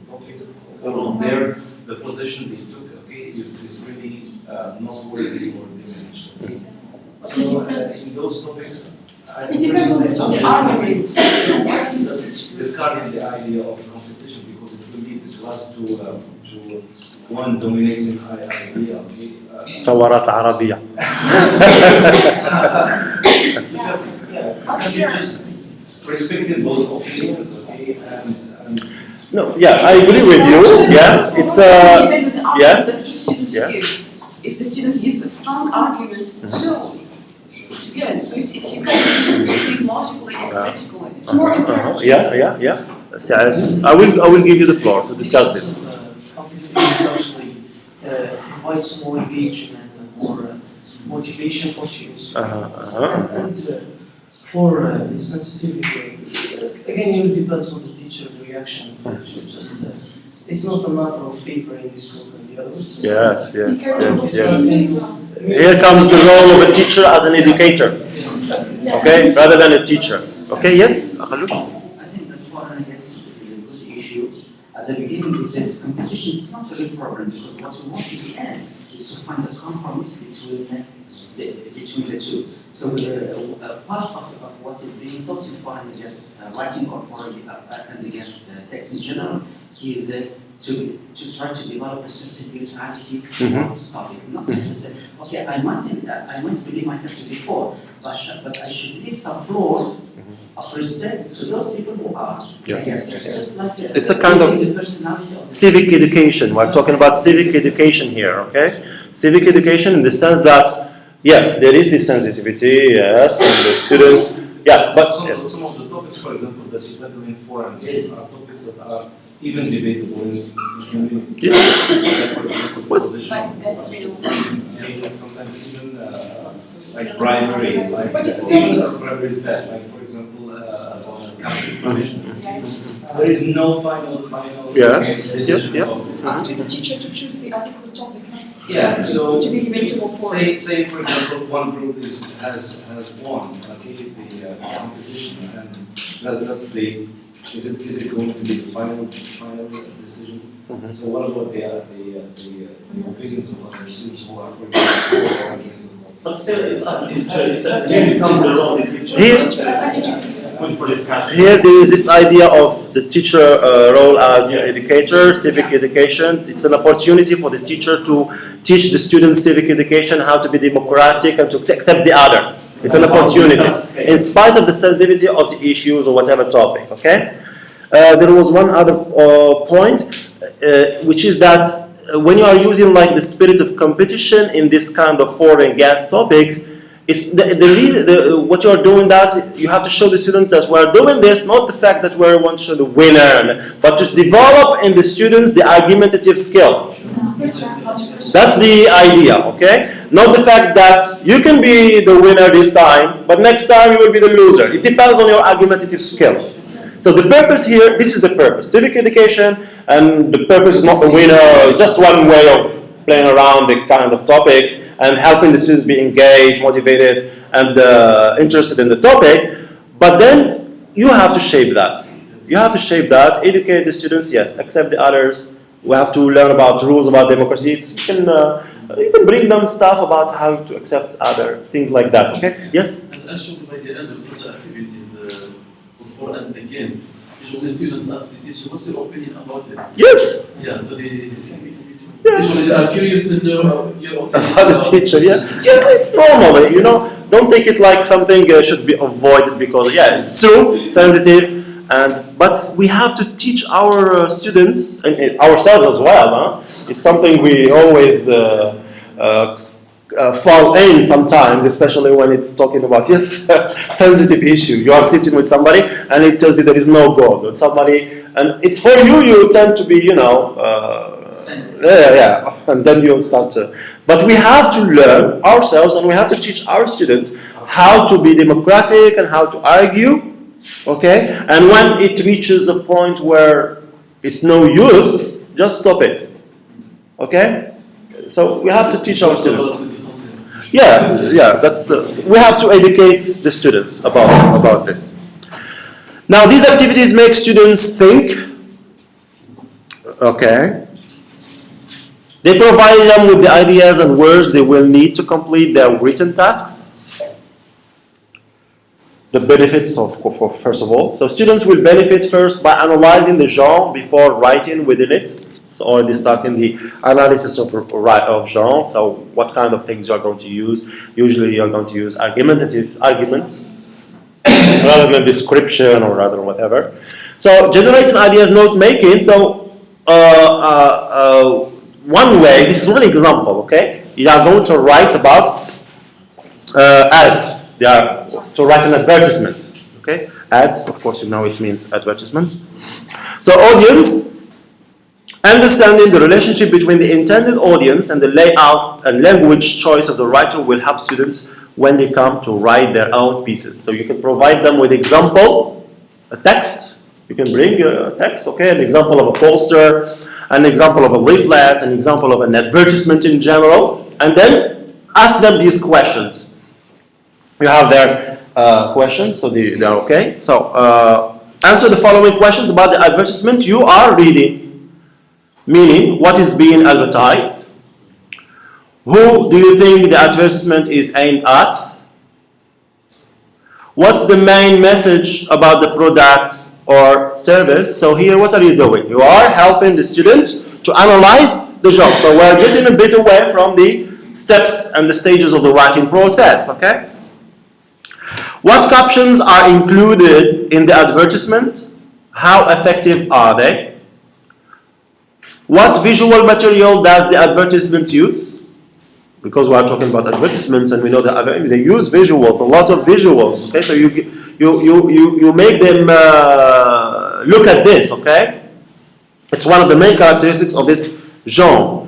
topics or the position they took, okay, is really not worthy or diminished. Okay? So in those topics, it depends on the argument. Discarding the idea of competition because it will lead the class to one dominating idea. Okay? ثورات عربية. Just respecting both opinions, okay, and no, yeah, I agree with you. Yeah, it's yes. Yeah. If the students give a strong argument, so it's good. So it's you can think logically and critically. It's more encouraging. Yeah. I will give you the floor to discuss this. Competition essentially provides more engagement and more motivation for students. And for the sensitivity, again, it depends on the teacher's reaction. Just it's not a matter of favoring this one and the other. Yes. Here comes the role of a teacher as an educator, okay, rather than a teacher. Okay, yes, Akhalush? I think that for and against is a good issue. At the beginning with this competition, it's not a real problem because what we want in the end is to find a compromise between the two. So part of what is being taught in for and against writing or for and against text in general is to try to develop a certain neutrality towards topic, not necessarily. Okay, I might believe myself to be for, but I should leave some floor of respect to those people who are. Yes. It's just like it's a kind of civic education. We're talking about civic education here, okay? Civic education in the sense that, yes, there is this sensitivity, yes, and the students, yeah, but some of the topics, for example, that you tackle in for and against are topics that are even debatable in the community. Like, for example, like sometimes even like bribery, like even bribery is bad. Like for example, campaign punishment. There is no final. Yes. Decision Yep. about it. It's up to the teacher to choose the adequate topic. Yeah. So to be debatable for. Say for example, one group has won the competition, and that's the is it going to be the final decision? So what about the opinions of other students who are, for example, for or against the law? But still, it's become the role of the teacher. Food for discussion. Here there is this idea of the teacher role as educator, civic education. It's an opportunity for the teacher to teach the students civic education, how to be democratic and to accept the other. It's an opportunity, in spite of the sensitivity of the issues or whatever topic, okay? There was one other point, which is that when you are using like the spirit of competition in this kind of foreign gas topics, it's what you are doing that you have to show the students that we are doing this, not the fact that we want to show the winner, but to develop in the students the argumentative skill. That's the idea, okay? Not the fact that you can be the winner this time, but next time you will be the loser. It depends on your argumentative skills. So the purpose here, this is the purpose, civic education, and the purpose is not the winner, just one way of playing around the kind of topics and helping the students be engaged, motivated, and interested in the topic. But then you have to shape that. You have to shape that, educate the students, yes, accept the others. We have to learn about rules about democracy. You can bring them stuff about how to accept other things like that, okay? Yes? And actually, by the end of such activities, for and against, usually students ask the teacher, what's your opinion about this? Yes. Yeah, so usually they are curious to know your opinion about the teacher, yeah. Yeah, it's normal, you know. Don't take it like something should be avoided because, yeah, it's true, sensitive, but we have to teach our students and ourselves as well. Huh? It's something we always fall in sometimes, especially when it's talking about sensitive issue. You are sitting with somebody and it tells you there is no God, or somebody, and it's for you. You tend to be, and then you start to. But we have to learn ourselves, and we have to teach our students how to be democratic and how to argue. Okay, and when it reaches a point where it's no use, just stop it. Okay, so we have to teach our students. Yeah, that's we have to educate the students about this. Now, these activities make students think. Okay. They provide them with the ideas and words they will need to complete their written tasks. The benefits first of all. So students will benefit first by analyzing the genre before writing within it. So already starting the analysis of genre. So what kind of things you are going to use. Usually you are going to use argumentative arguments rather than description or rather whatever. So generating ideas, note making. So one way, this is one example, okay? You are going to write about ads. They are to write an advertisement, okay? Ads, of course, you know it means advertisements. So audience, understanding the relationship between the intended audience and the layout and language choice of the writer will help students when they come to write their own pieces. So you can provide them with example, a text. You can bring a text, okay? An example of a poster, an example of a leaflet, an example of an advertisement in general, and then ask them these questions. You have their questions, so they're okay. So answer the following questions about the advertisement you are reading. Meaning, what is being advertised? Who do you think the advertisement is aimed at? What's the main message about the product or service? So here, what are you doing? You are helping the students to analyze the genre. So we're getting a bit away from the steps and the stages of the writing process, okay? What captions are included in the advertisement? How effective are they? What visual material does the advertisement use? Because we are talking about advertisements and we know that they use visuals, a lot of visuals, okay? So you make them look at this, okay? It's one of the main characteristics of this genre.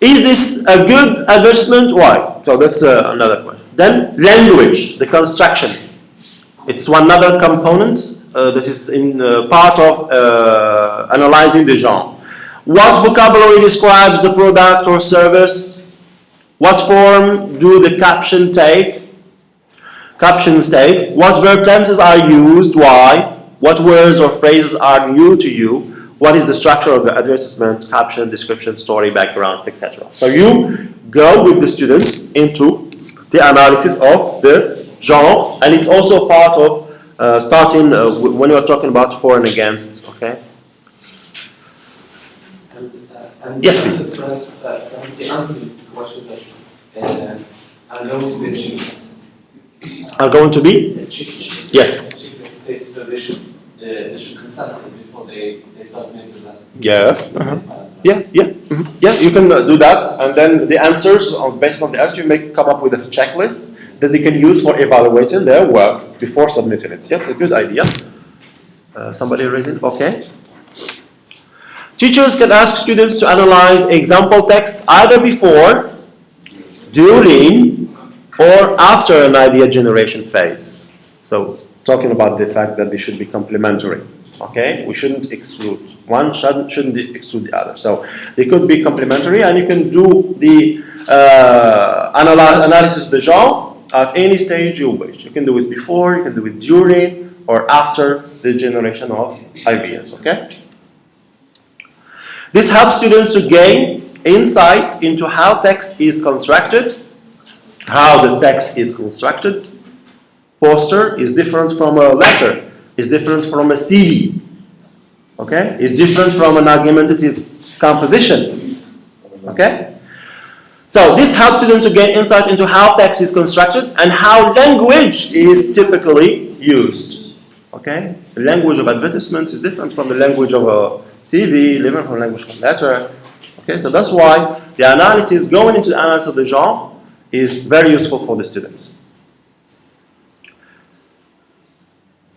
Is this a good advertisement? Why? So that's another question. Then language, the construction. It's one other component that is in part of analyzing the genre. What vocabulary describes the product or service? What form do the captions take? What verb tenses are used? Why? what words or phrases are new to you, what is the structure of the advertisement, caption, description, story, background, etc. So you go with the students into the analysis of the genre, and it's also part of starting when you're talking about for and against, okay? And Yes, please. The answer to this question that are going to be achieved. Are going to be? Yes. So they should consult it before they start making the lesson. Yes. Yeah. Yeah, you can do that, and then the answers, based on the answer, you may come up with a checklist that they can use for evaluating their work before submitting it. Yes, a good idea. Somebody raising? Okay. Teachers can ask students to analyze example text either before, during, or after an idea generation phase. So, talking about the fact that they should be complementary. Okay, we shouldn't exclude. One shouldn't exclude the other. So, they could be complementary, and you can do the analysis of the genre at any stage you wish. You can do it before, you can do it during, or after the generation of ideas. Okay. This helps students to gain insights into how text is constructed, how the text is constructed. Poster is different from a letter, is different from a CV, okay? Is different from an argumentative composition, okay? So this helps students to gain insight into how text is constructed and how language is typically used, okay? The language of advertisements is different from the language of a CV, different from the language of a letter, okay? So that's why the analysis, going into the analysis of the genre, is very useful for the students.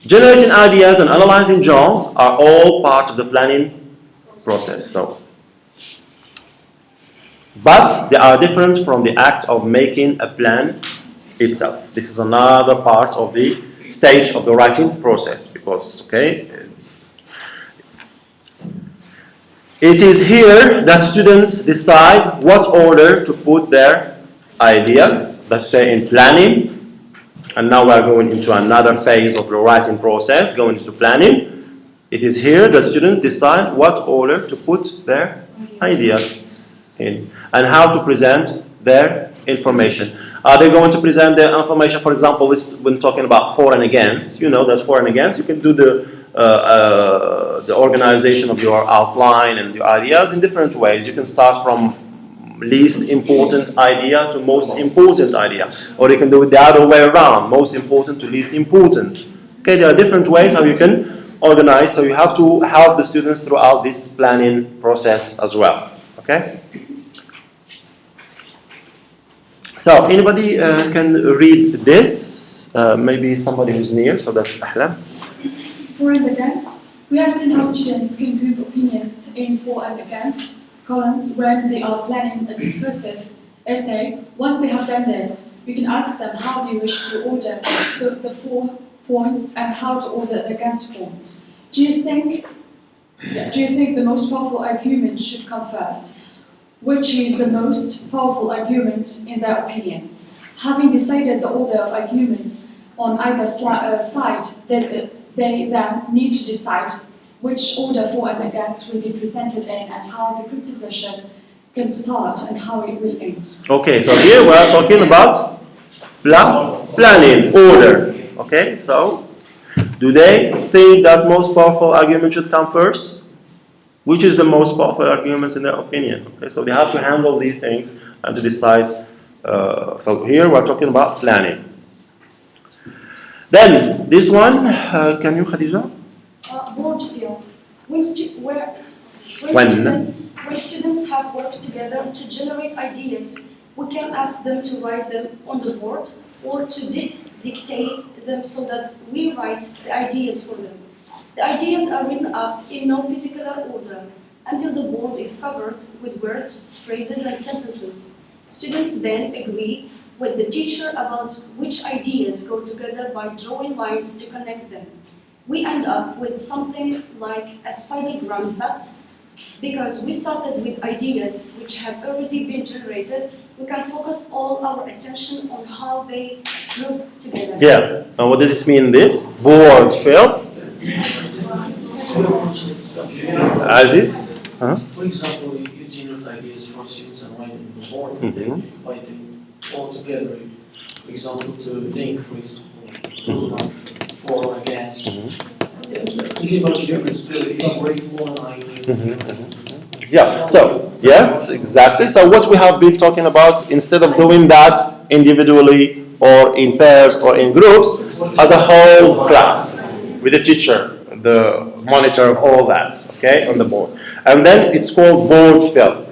Generating ideas and analyzing genres are all part of the planning process. But they are different from the act of making a plan itself. This is another part of the stage of the writing process, because, okay, it is here that students decide what order to put their ideas, let's say in planning. And now we are going into another phase of the writing process, going into planning. It is here that students decide what order to put their ideas in and how to present their information. Are they going to present their information, for example, when talking about for and against? You know, that's for and against. You can do the organization of your outline and your ideas in different ways. You can start from least important idea to most important idea, or you can do it the other way around, most important to least important. Okay, there are different ways how you can organize, so you have to help the students throughout this planning process as well. Okay, so anybody can read this, maybe somebody who's near, so that's Ahlam. For and against, we have seen how students can group opinions in for and against columns when they are planning a discursive essay. Once they have done this, we can ask them how they wish to order the 4 points and how to order the against points. Do you think the most powerful argument should come first? Which is the most powerful argument in their opinion? Having decided the order of arguments on either side, they then need to decide which order for and against will be presented in and how the good position can start and how it will end. Okay, so here we are talking about planning, order. Okay, so do they think that most powerful argument should come first? Which is the most powerful argument in their opinion? Okay, so they have to handle these things and to decide. So here we are talking about planning. Then this one, can you, Khadija? Board film. When students have worked together to generate ideas, we can ask them to write them on the board or to dictate them so that we write the ideas for them. The ideas are written up in no particular order until the board is covered with words, phrases, and sentences. Students then agree with the teacher about which ideas go together by drawing lines to connect them. We end up with something like a spidergram, but because we started with ideas which have already been generated, we can focus all our attention on how they group together. Yeah. And what does this mean? This board film. also it's general. Aziz? For example, you generate ideas for students and write them on the board, and then you invite them all together. For example, to link, for example, those who are for or against. To give arguments to elaborate more ideas. Yeah, so, yes, exactly. So what we have been talking about, instead of doing that individually or in pairs or in groups, as a whole class, with the teacher, the monitor, all that, okay, on the board. And then it's called board fill.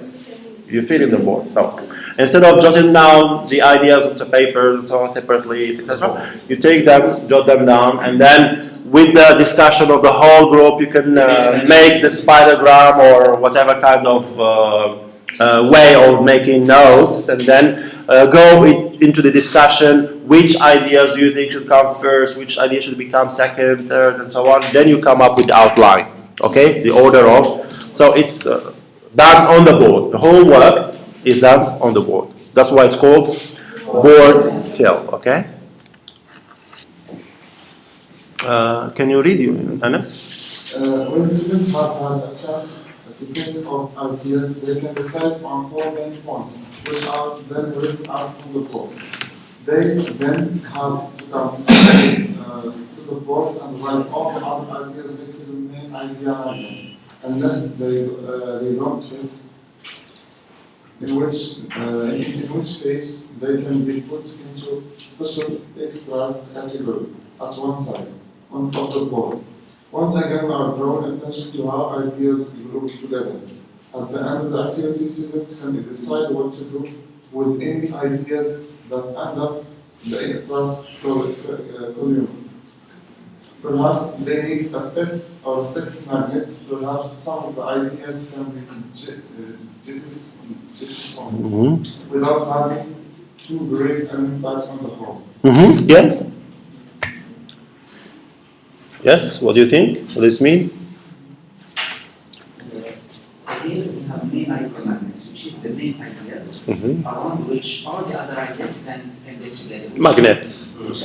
You fill in the board fill. Instead of jotting down the ideas onto paper and so on separately, etc., you take them, jot them down, and then with the discussion of the whole group, you can make the spidergram or whatever kind of way of making notes, and then go into the discussion. Which ideas do you think should come first? Which ideas should become second, third, and so on? Then you come up with the outline. Okay, the order of. So it's done on the board. The whole work is done on the board. That's why it's called board fill. Okay. Can you read you, Anas? When students have had a chance to think of ideas, they can decide on 4 main points, which are then written out on the board. They then have to come to the board and write all the other ideas into the main idea line, unless they don't fit, in which case they can be put into special extras category at one side of the board. Once again, we are drawing attention to how ideas group together. At the end of the activity, students can decide what to do with any ideas that end up the extras column. Perhaps they need a fifth or a sixth magnet. Perhaps some of the ideas can be jettisoned without having too great an impact on the whole. Yes? Yes, what do you think? What does this mean? Here we have main idea magnets, which is the main ideas around which all the other ideas can get together. Magnets. Which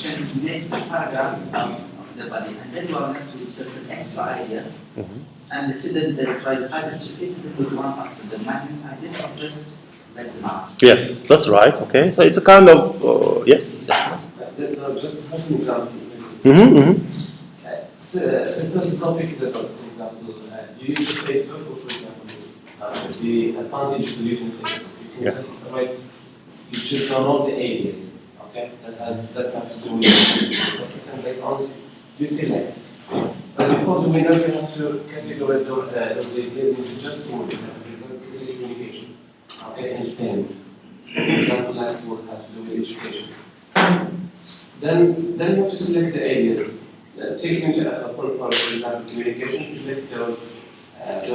can make paragraphs of the body. And then we are next with certain extra ideas. And the student that tries either to fit it with one of the magnet ideas or just let them out. Yes, that's right. Okay, so it's a kind of, yes. Just an example. Suppose the topic that, for example, you use Facebook, or for example, the advantage of using Facebook. You can just write, you should download the alias, okay? That has to do with the and later on you select. But before doing that, you have to categorize those alias into just two words. Communication, okay? Entertainment. For example, last word has to do with education. Then you have to select the alias. Take into account, for example, communication, select those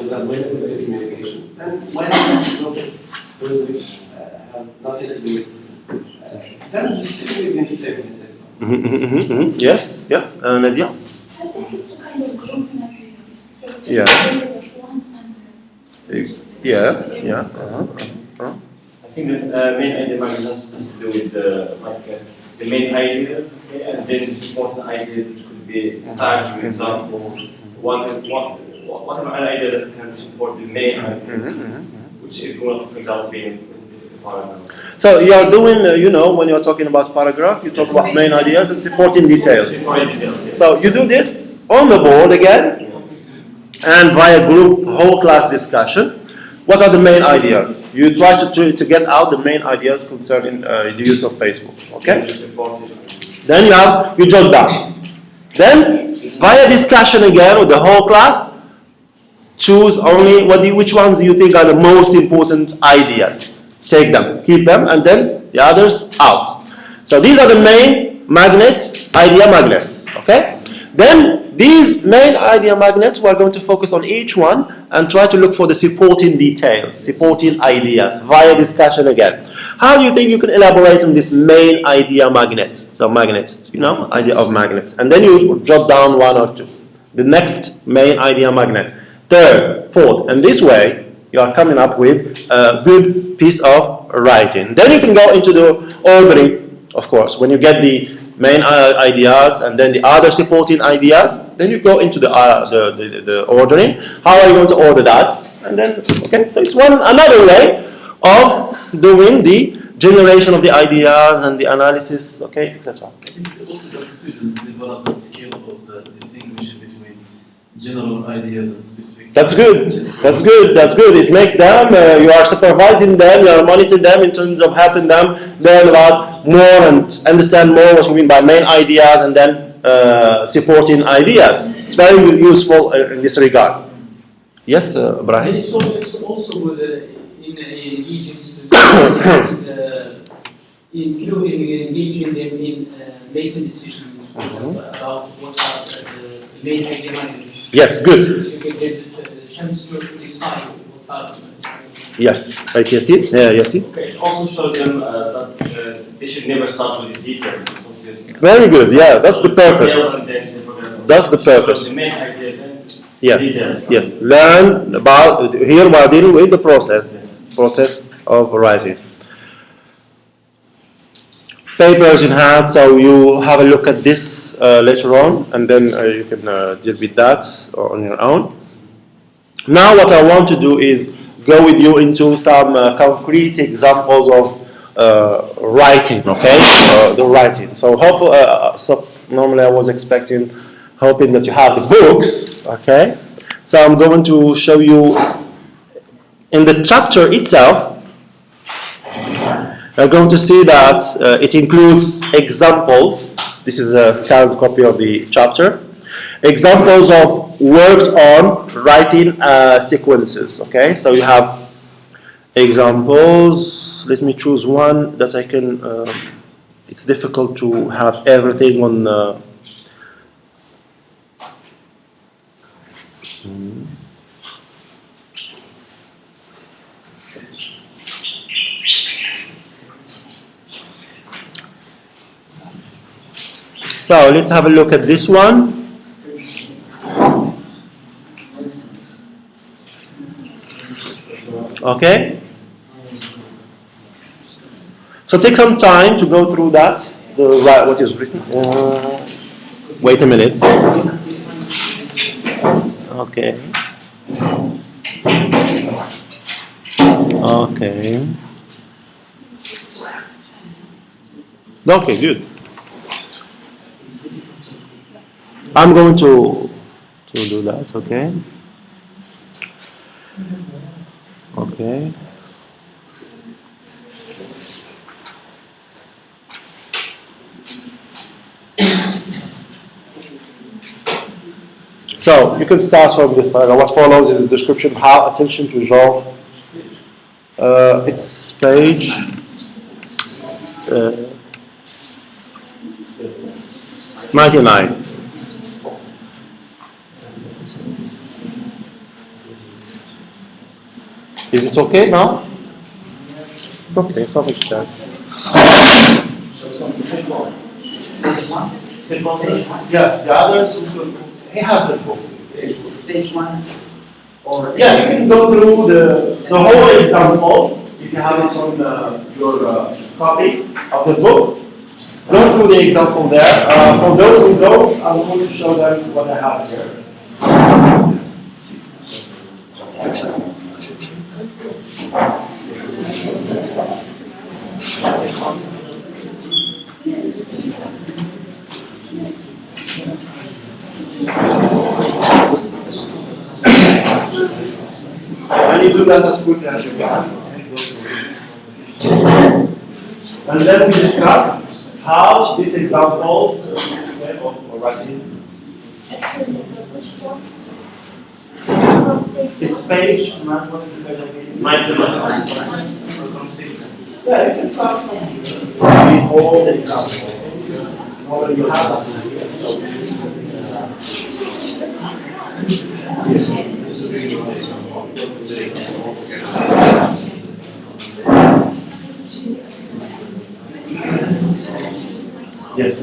that will with the communication. And when those which have nothing to do with then just simply the entertainment. Yes, yeah, Nadia? I think it's a kind of grouping activities. So Yeah. once and Yes, yeah. I think the main idea has to do with the main ideas, okay, and then the supporting ideas, which could be facts, for example, whatever an idea that can support the main idea, which is going, for example, being the paragraph. So you are doing, when you're talking about paragraph, you talk about main ideas and supporting details. So you do this on the board again, and via group whole class discussion. What are the main ideas? You try to get out the main ideas concerning the use of Facebook. Okay? Then you jot down. Then via discussion again with the whole class, choose only which ones do you think are the most important ideas. Take them, keep them, and then the others out. So these are the main idea magnets. Okay? Then these main idea magnets, we are going to focus on each one and try to look for the supporting details, supporting ideas, via discussion again. How do you think you can elaborate on this main idea magnet? So magnets, idea of magnets. And then you jot down one or two. The next main idea magnet. Third, fourth. And this way, you are coming up with a good piece of writing. Then you can go into the ordering of course. When you get the main ideas and then the other supporting ideas, then you go into the ordering. How are you going to order that? And then, okay, so it's another way of doing the generation of the ideas and the analysis, okay, etc. I think also that students develop that skill of distinguishing between general ideas and specific. That's good. That's good. That's good. It makes them, you are supervising them, you are monitoring them in terms of helping them learn about more and understand more what you mean by main ideas and then supporting ideas. It's very useful in this regard. Yes, Brahim? It's also with, in teaching students, engaging them in making decisions about what are the main ideas. Yes, good. So you get the chance to decide what are Yes, right, Yassin? Yeah, Yassin? Okay. It also shows them that they should never start with the detail. Very good, yeah, that's the purpose. That's the purpose. So the main idea then. Yes, Details. yes. Learn about, here we are dealing with the process of writing. Papers in hand, so you have a look at this later on, and then you can deal with that on your own. Now what I want to do is go with you into some concrete examples of writing, okay? The writing. So hopefully, normally I was hoping that you have the books, okay? So I'm going to show you in the chapter itself. You're going to see that it includes examples. This is a scanned copy of the chapter. Examples of worked on writing sequences. Okay, so you have examples. Let me choose one that I can. It's difficult to have everything on. So let's have a look at this one. Okay. So take some time to go through that. What is written. Wait a minute. Okay. Okay. Okay, good. I'm going to do that, okay? Okay. So you can start from this paragraph. What follows is a description of how attention to genre. It's page 99. Is it okay now? It's okay, something like that. Yeah, the others, he has the book. Stage one, or yeah, you can go through the whole example if you have it on your copy of the book. Go through the example there. For those who don't, I'm going to show them what I have here. And you do that as quickly as you can. And then we discuss how this example of writing. It's page. What's the page again? Yeah, you can start from the whole example. This is what you have here. So, yes. Yes.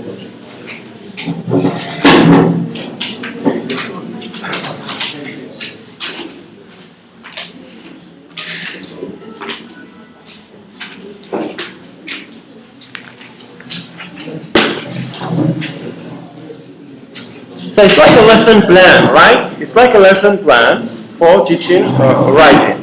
So it's like a lesson plan, right? It's like a lesson plan for teaching writing.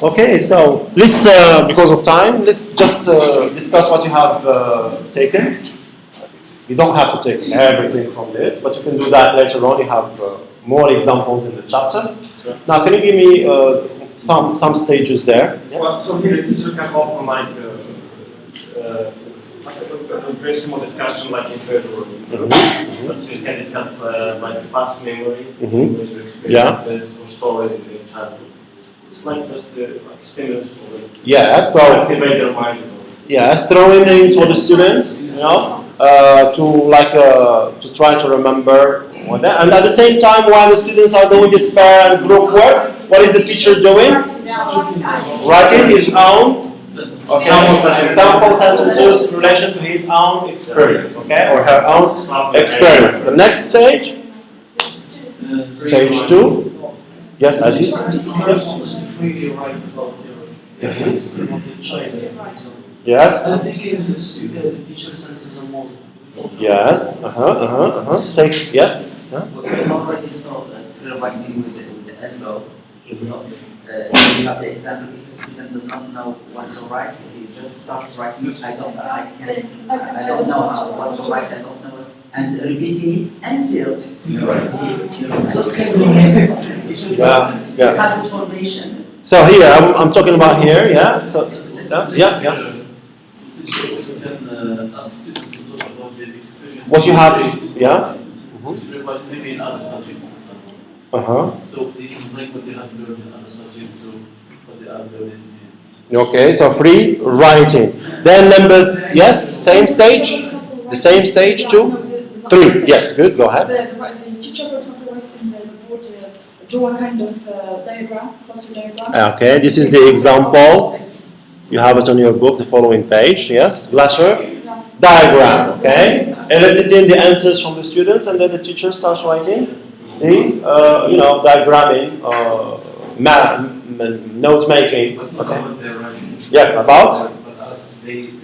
Okay, so let's, because of time, let's just discuss what you have taken. You don't have to take everything from this, but you can do that later on. You have more examples in the chapter. Sure. Now, can you give me some stages there? Yeah? Well, so here the teacher can offer like a very small discussion like in virtual. But students can discuss like past memory, experiences or stories in their childhood. It's like just like stimulus for them. Yeah, so Activate their mind. yes, throwing names for the students, you know, to try to remember what that. And at the same time, while the students are doing this pair and group work, what is the teacher doing? Writing his own sample sentences in relation to his own experience, okay, or her own experience. The next stage, stage 2. Yes, Aziz? Just freely write about the child. Yes. And taking the teacher sense as a model. Yes. Take yes. We already saw that writing with the elbow. So you have the example. If a student does not know what to write, he just starts writing. I don't know what to write. I don't know. And repeating it until it's habit formation. So here I'm talking about here, yeah. So yeah. Teacher also can ask students to talk about their experience. What you have, yeah. But maybe in other subjects, for example. So they can bring what they have learned in other subjects to what they are learning in. Okay, so free writing. Then yes, same stage, the same stage 2, 3. Yes, good. Go ahead. The teacher, for example, writes in the board draw a kind of diagram, cluster diagram. Okay, this is the example. You have it on your book, the following page. Yes, Glasser diagram. Okay, eliciting the answers from the students, and then the teacher starts writing the diagramming, note making. Okay. Yes, about. They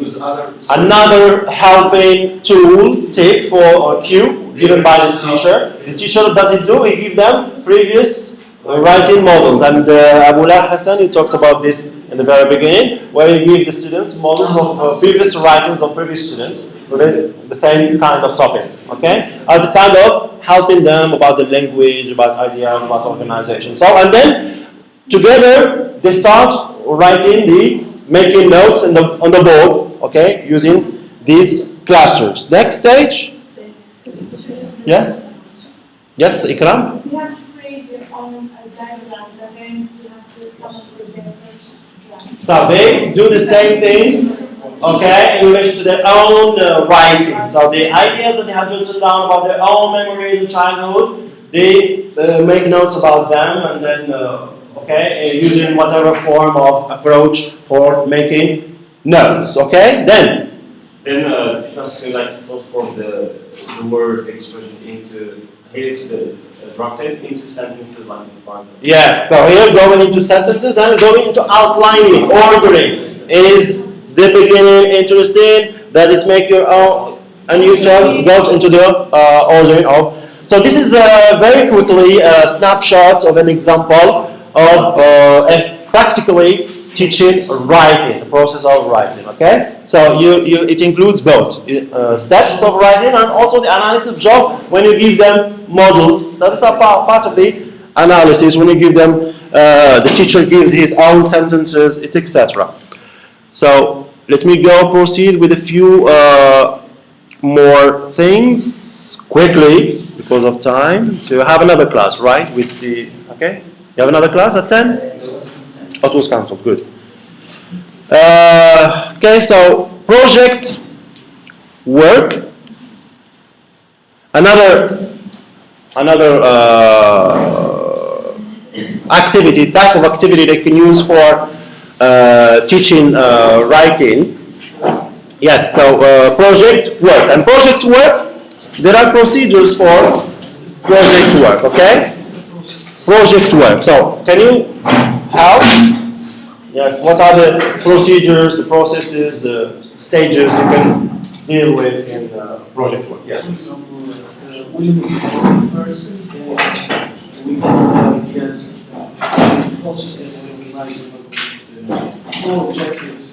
use other. Another helping tool, tip for or cue given by the teacher. The teacher does it do? He gives them previous writing models. And Abullah Hassan, you talked about this in the very beginning, where you give the students models of previous writings of previous students with the same kind of topic. Okay, as a kind of helping them about the language, about ideas, about organization. So, and then together they start writing making notes on the board, okay, using these clusters. Next stage. Yes? Yes, Ikram? We have to create their own diagrams and then we have to come up with their first draft. So they do the same thing, okay, in relation to their own writing. So the ideas that they have written down about their own memories in childhood, they make notes about them and then using whatever form of approach for making notes. Okay, then just to transform the word expression into drafted into sentences like one. Yes. So here going into sentences and going into outlining, ordering. Is the beginning interesting? Does it make your own? And you go into the ordering of. So this is very quickly a snapshot of an example of practically teaching writing, the process of writing. Okay, so it includes both steps of writing and also the analysis job when you give them models. So that's a part of the analysis when you give them. The teacher gives his own sentences, etc. So let me proceed with a few more things quickly because of time. So you have another class, right? With the okay. You have another class at 10? Oh, it was cancelled. Good. Okay, so project work. Another activity, type of activity they can use for teaching writing. Yes, so project work. And project work, there are procedures for project work, okay? Project work. So, can you help? Yes, what are the procedures, the processes, the stages you can deal with in project work? Yes. For example, we will first we can ideas, process that we organize four objectives.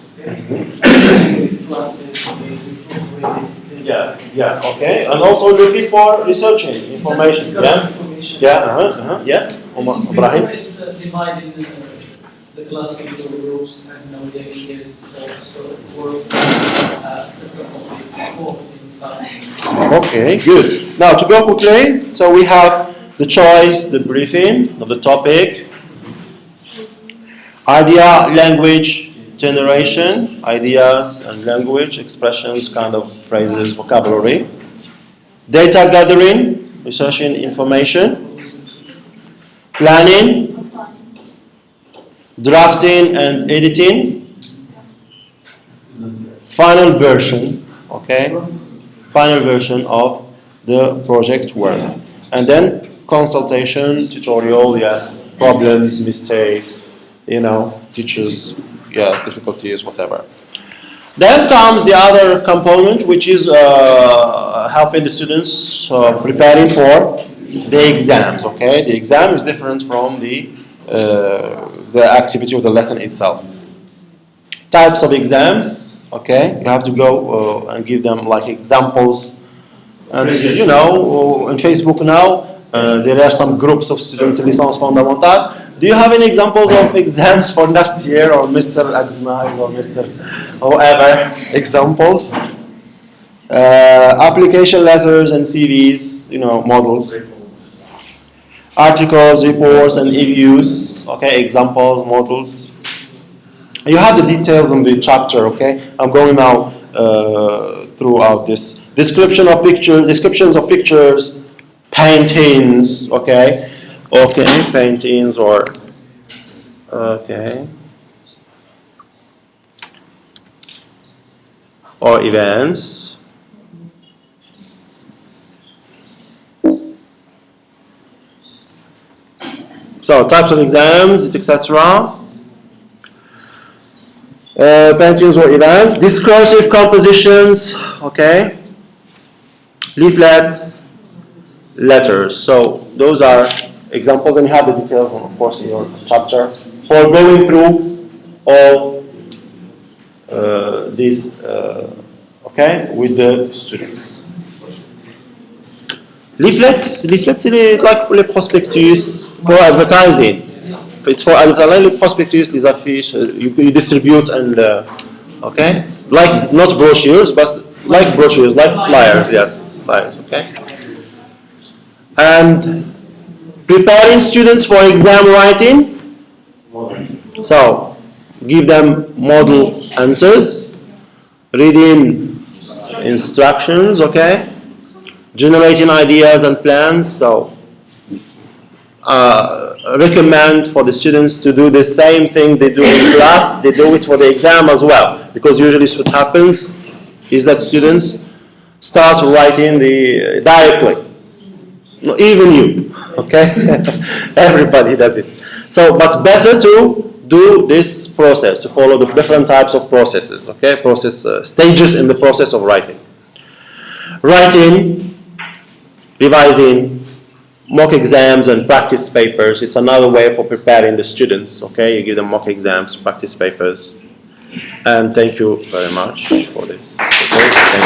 Yeah, okay. And also looking for researching information. Yeah. Yes, Ibrahim. It's dividing the class into groups and nowadays there's for Okay, good. Now to go quickly, so we have the choice, the briefing of the topic, idea, language generation, ideas and language, expressions, kind of phrases, vocabulary, data gathering, researching information, planning, drafting and editing, final version, okay, final version of the project work, and then consultation, tutorial, yes, problems, mistakes, teachers, yes, difficulties, whatever. Then comes the other component, which is helping the students preparing for the exams. Okay, the exam is different from the activity of the lesson itself. Types of exams. Okay, you have to go and give them like examples. And this is, in Facebook now there are some groups of students in Licence Fondamentale. Do you have any examples of exams for next year, or Mr. Agnais or Mr. whoever examples? Application letters and CVs, models. Articles, reports, and reviews. Okay, examples, models. You have the details in the chapter. Okay, I'm going now throughout this descriptions of pictures, paintings, okay, paintings or okay, or events. So types of exams, etc. Paintings or events, discursive compositions, okay, leaflets, letters. So those are examples, and you have the details, of course, in your chapter for going through all these, okay, with the students. Leaflets, c'est like les prospectus for advertising. It's for advertising, les prospectus, les affiches, you distribute and, okay? Like, not brochures, but like brochures, like flyers, yes, flyers, okay? And preparing students for exam writing. So, give them model answers, reading instructions, okay? Generating ideas and plans. So, recommend for the students to do the same thing they do in class, they do it for the exam as well. Because usually what happens is that students start writing directly. No, even you, okay? Everybody does it. So, but better to do this process, to follow the different types of processes, okay? Stages in the process of writing. Writing, revising, mock exams and practice papers. It's another way for preparing the students, okay? You give them mock exams, practice papers. And thank you very much for this. Okay? Thank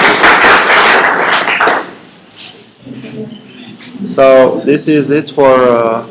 you. So this is it for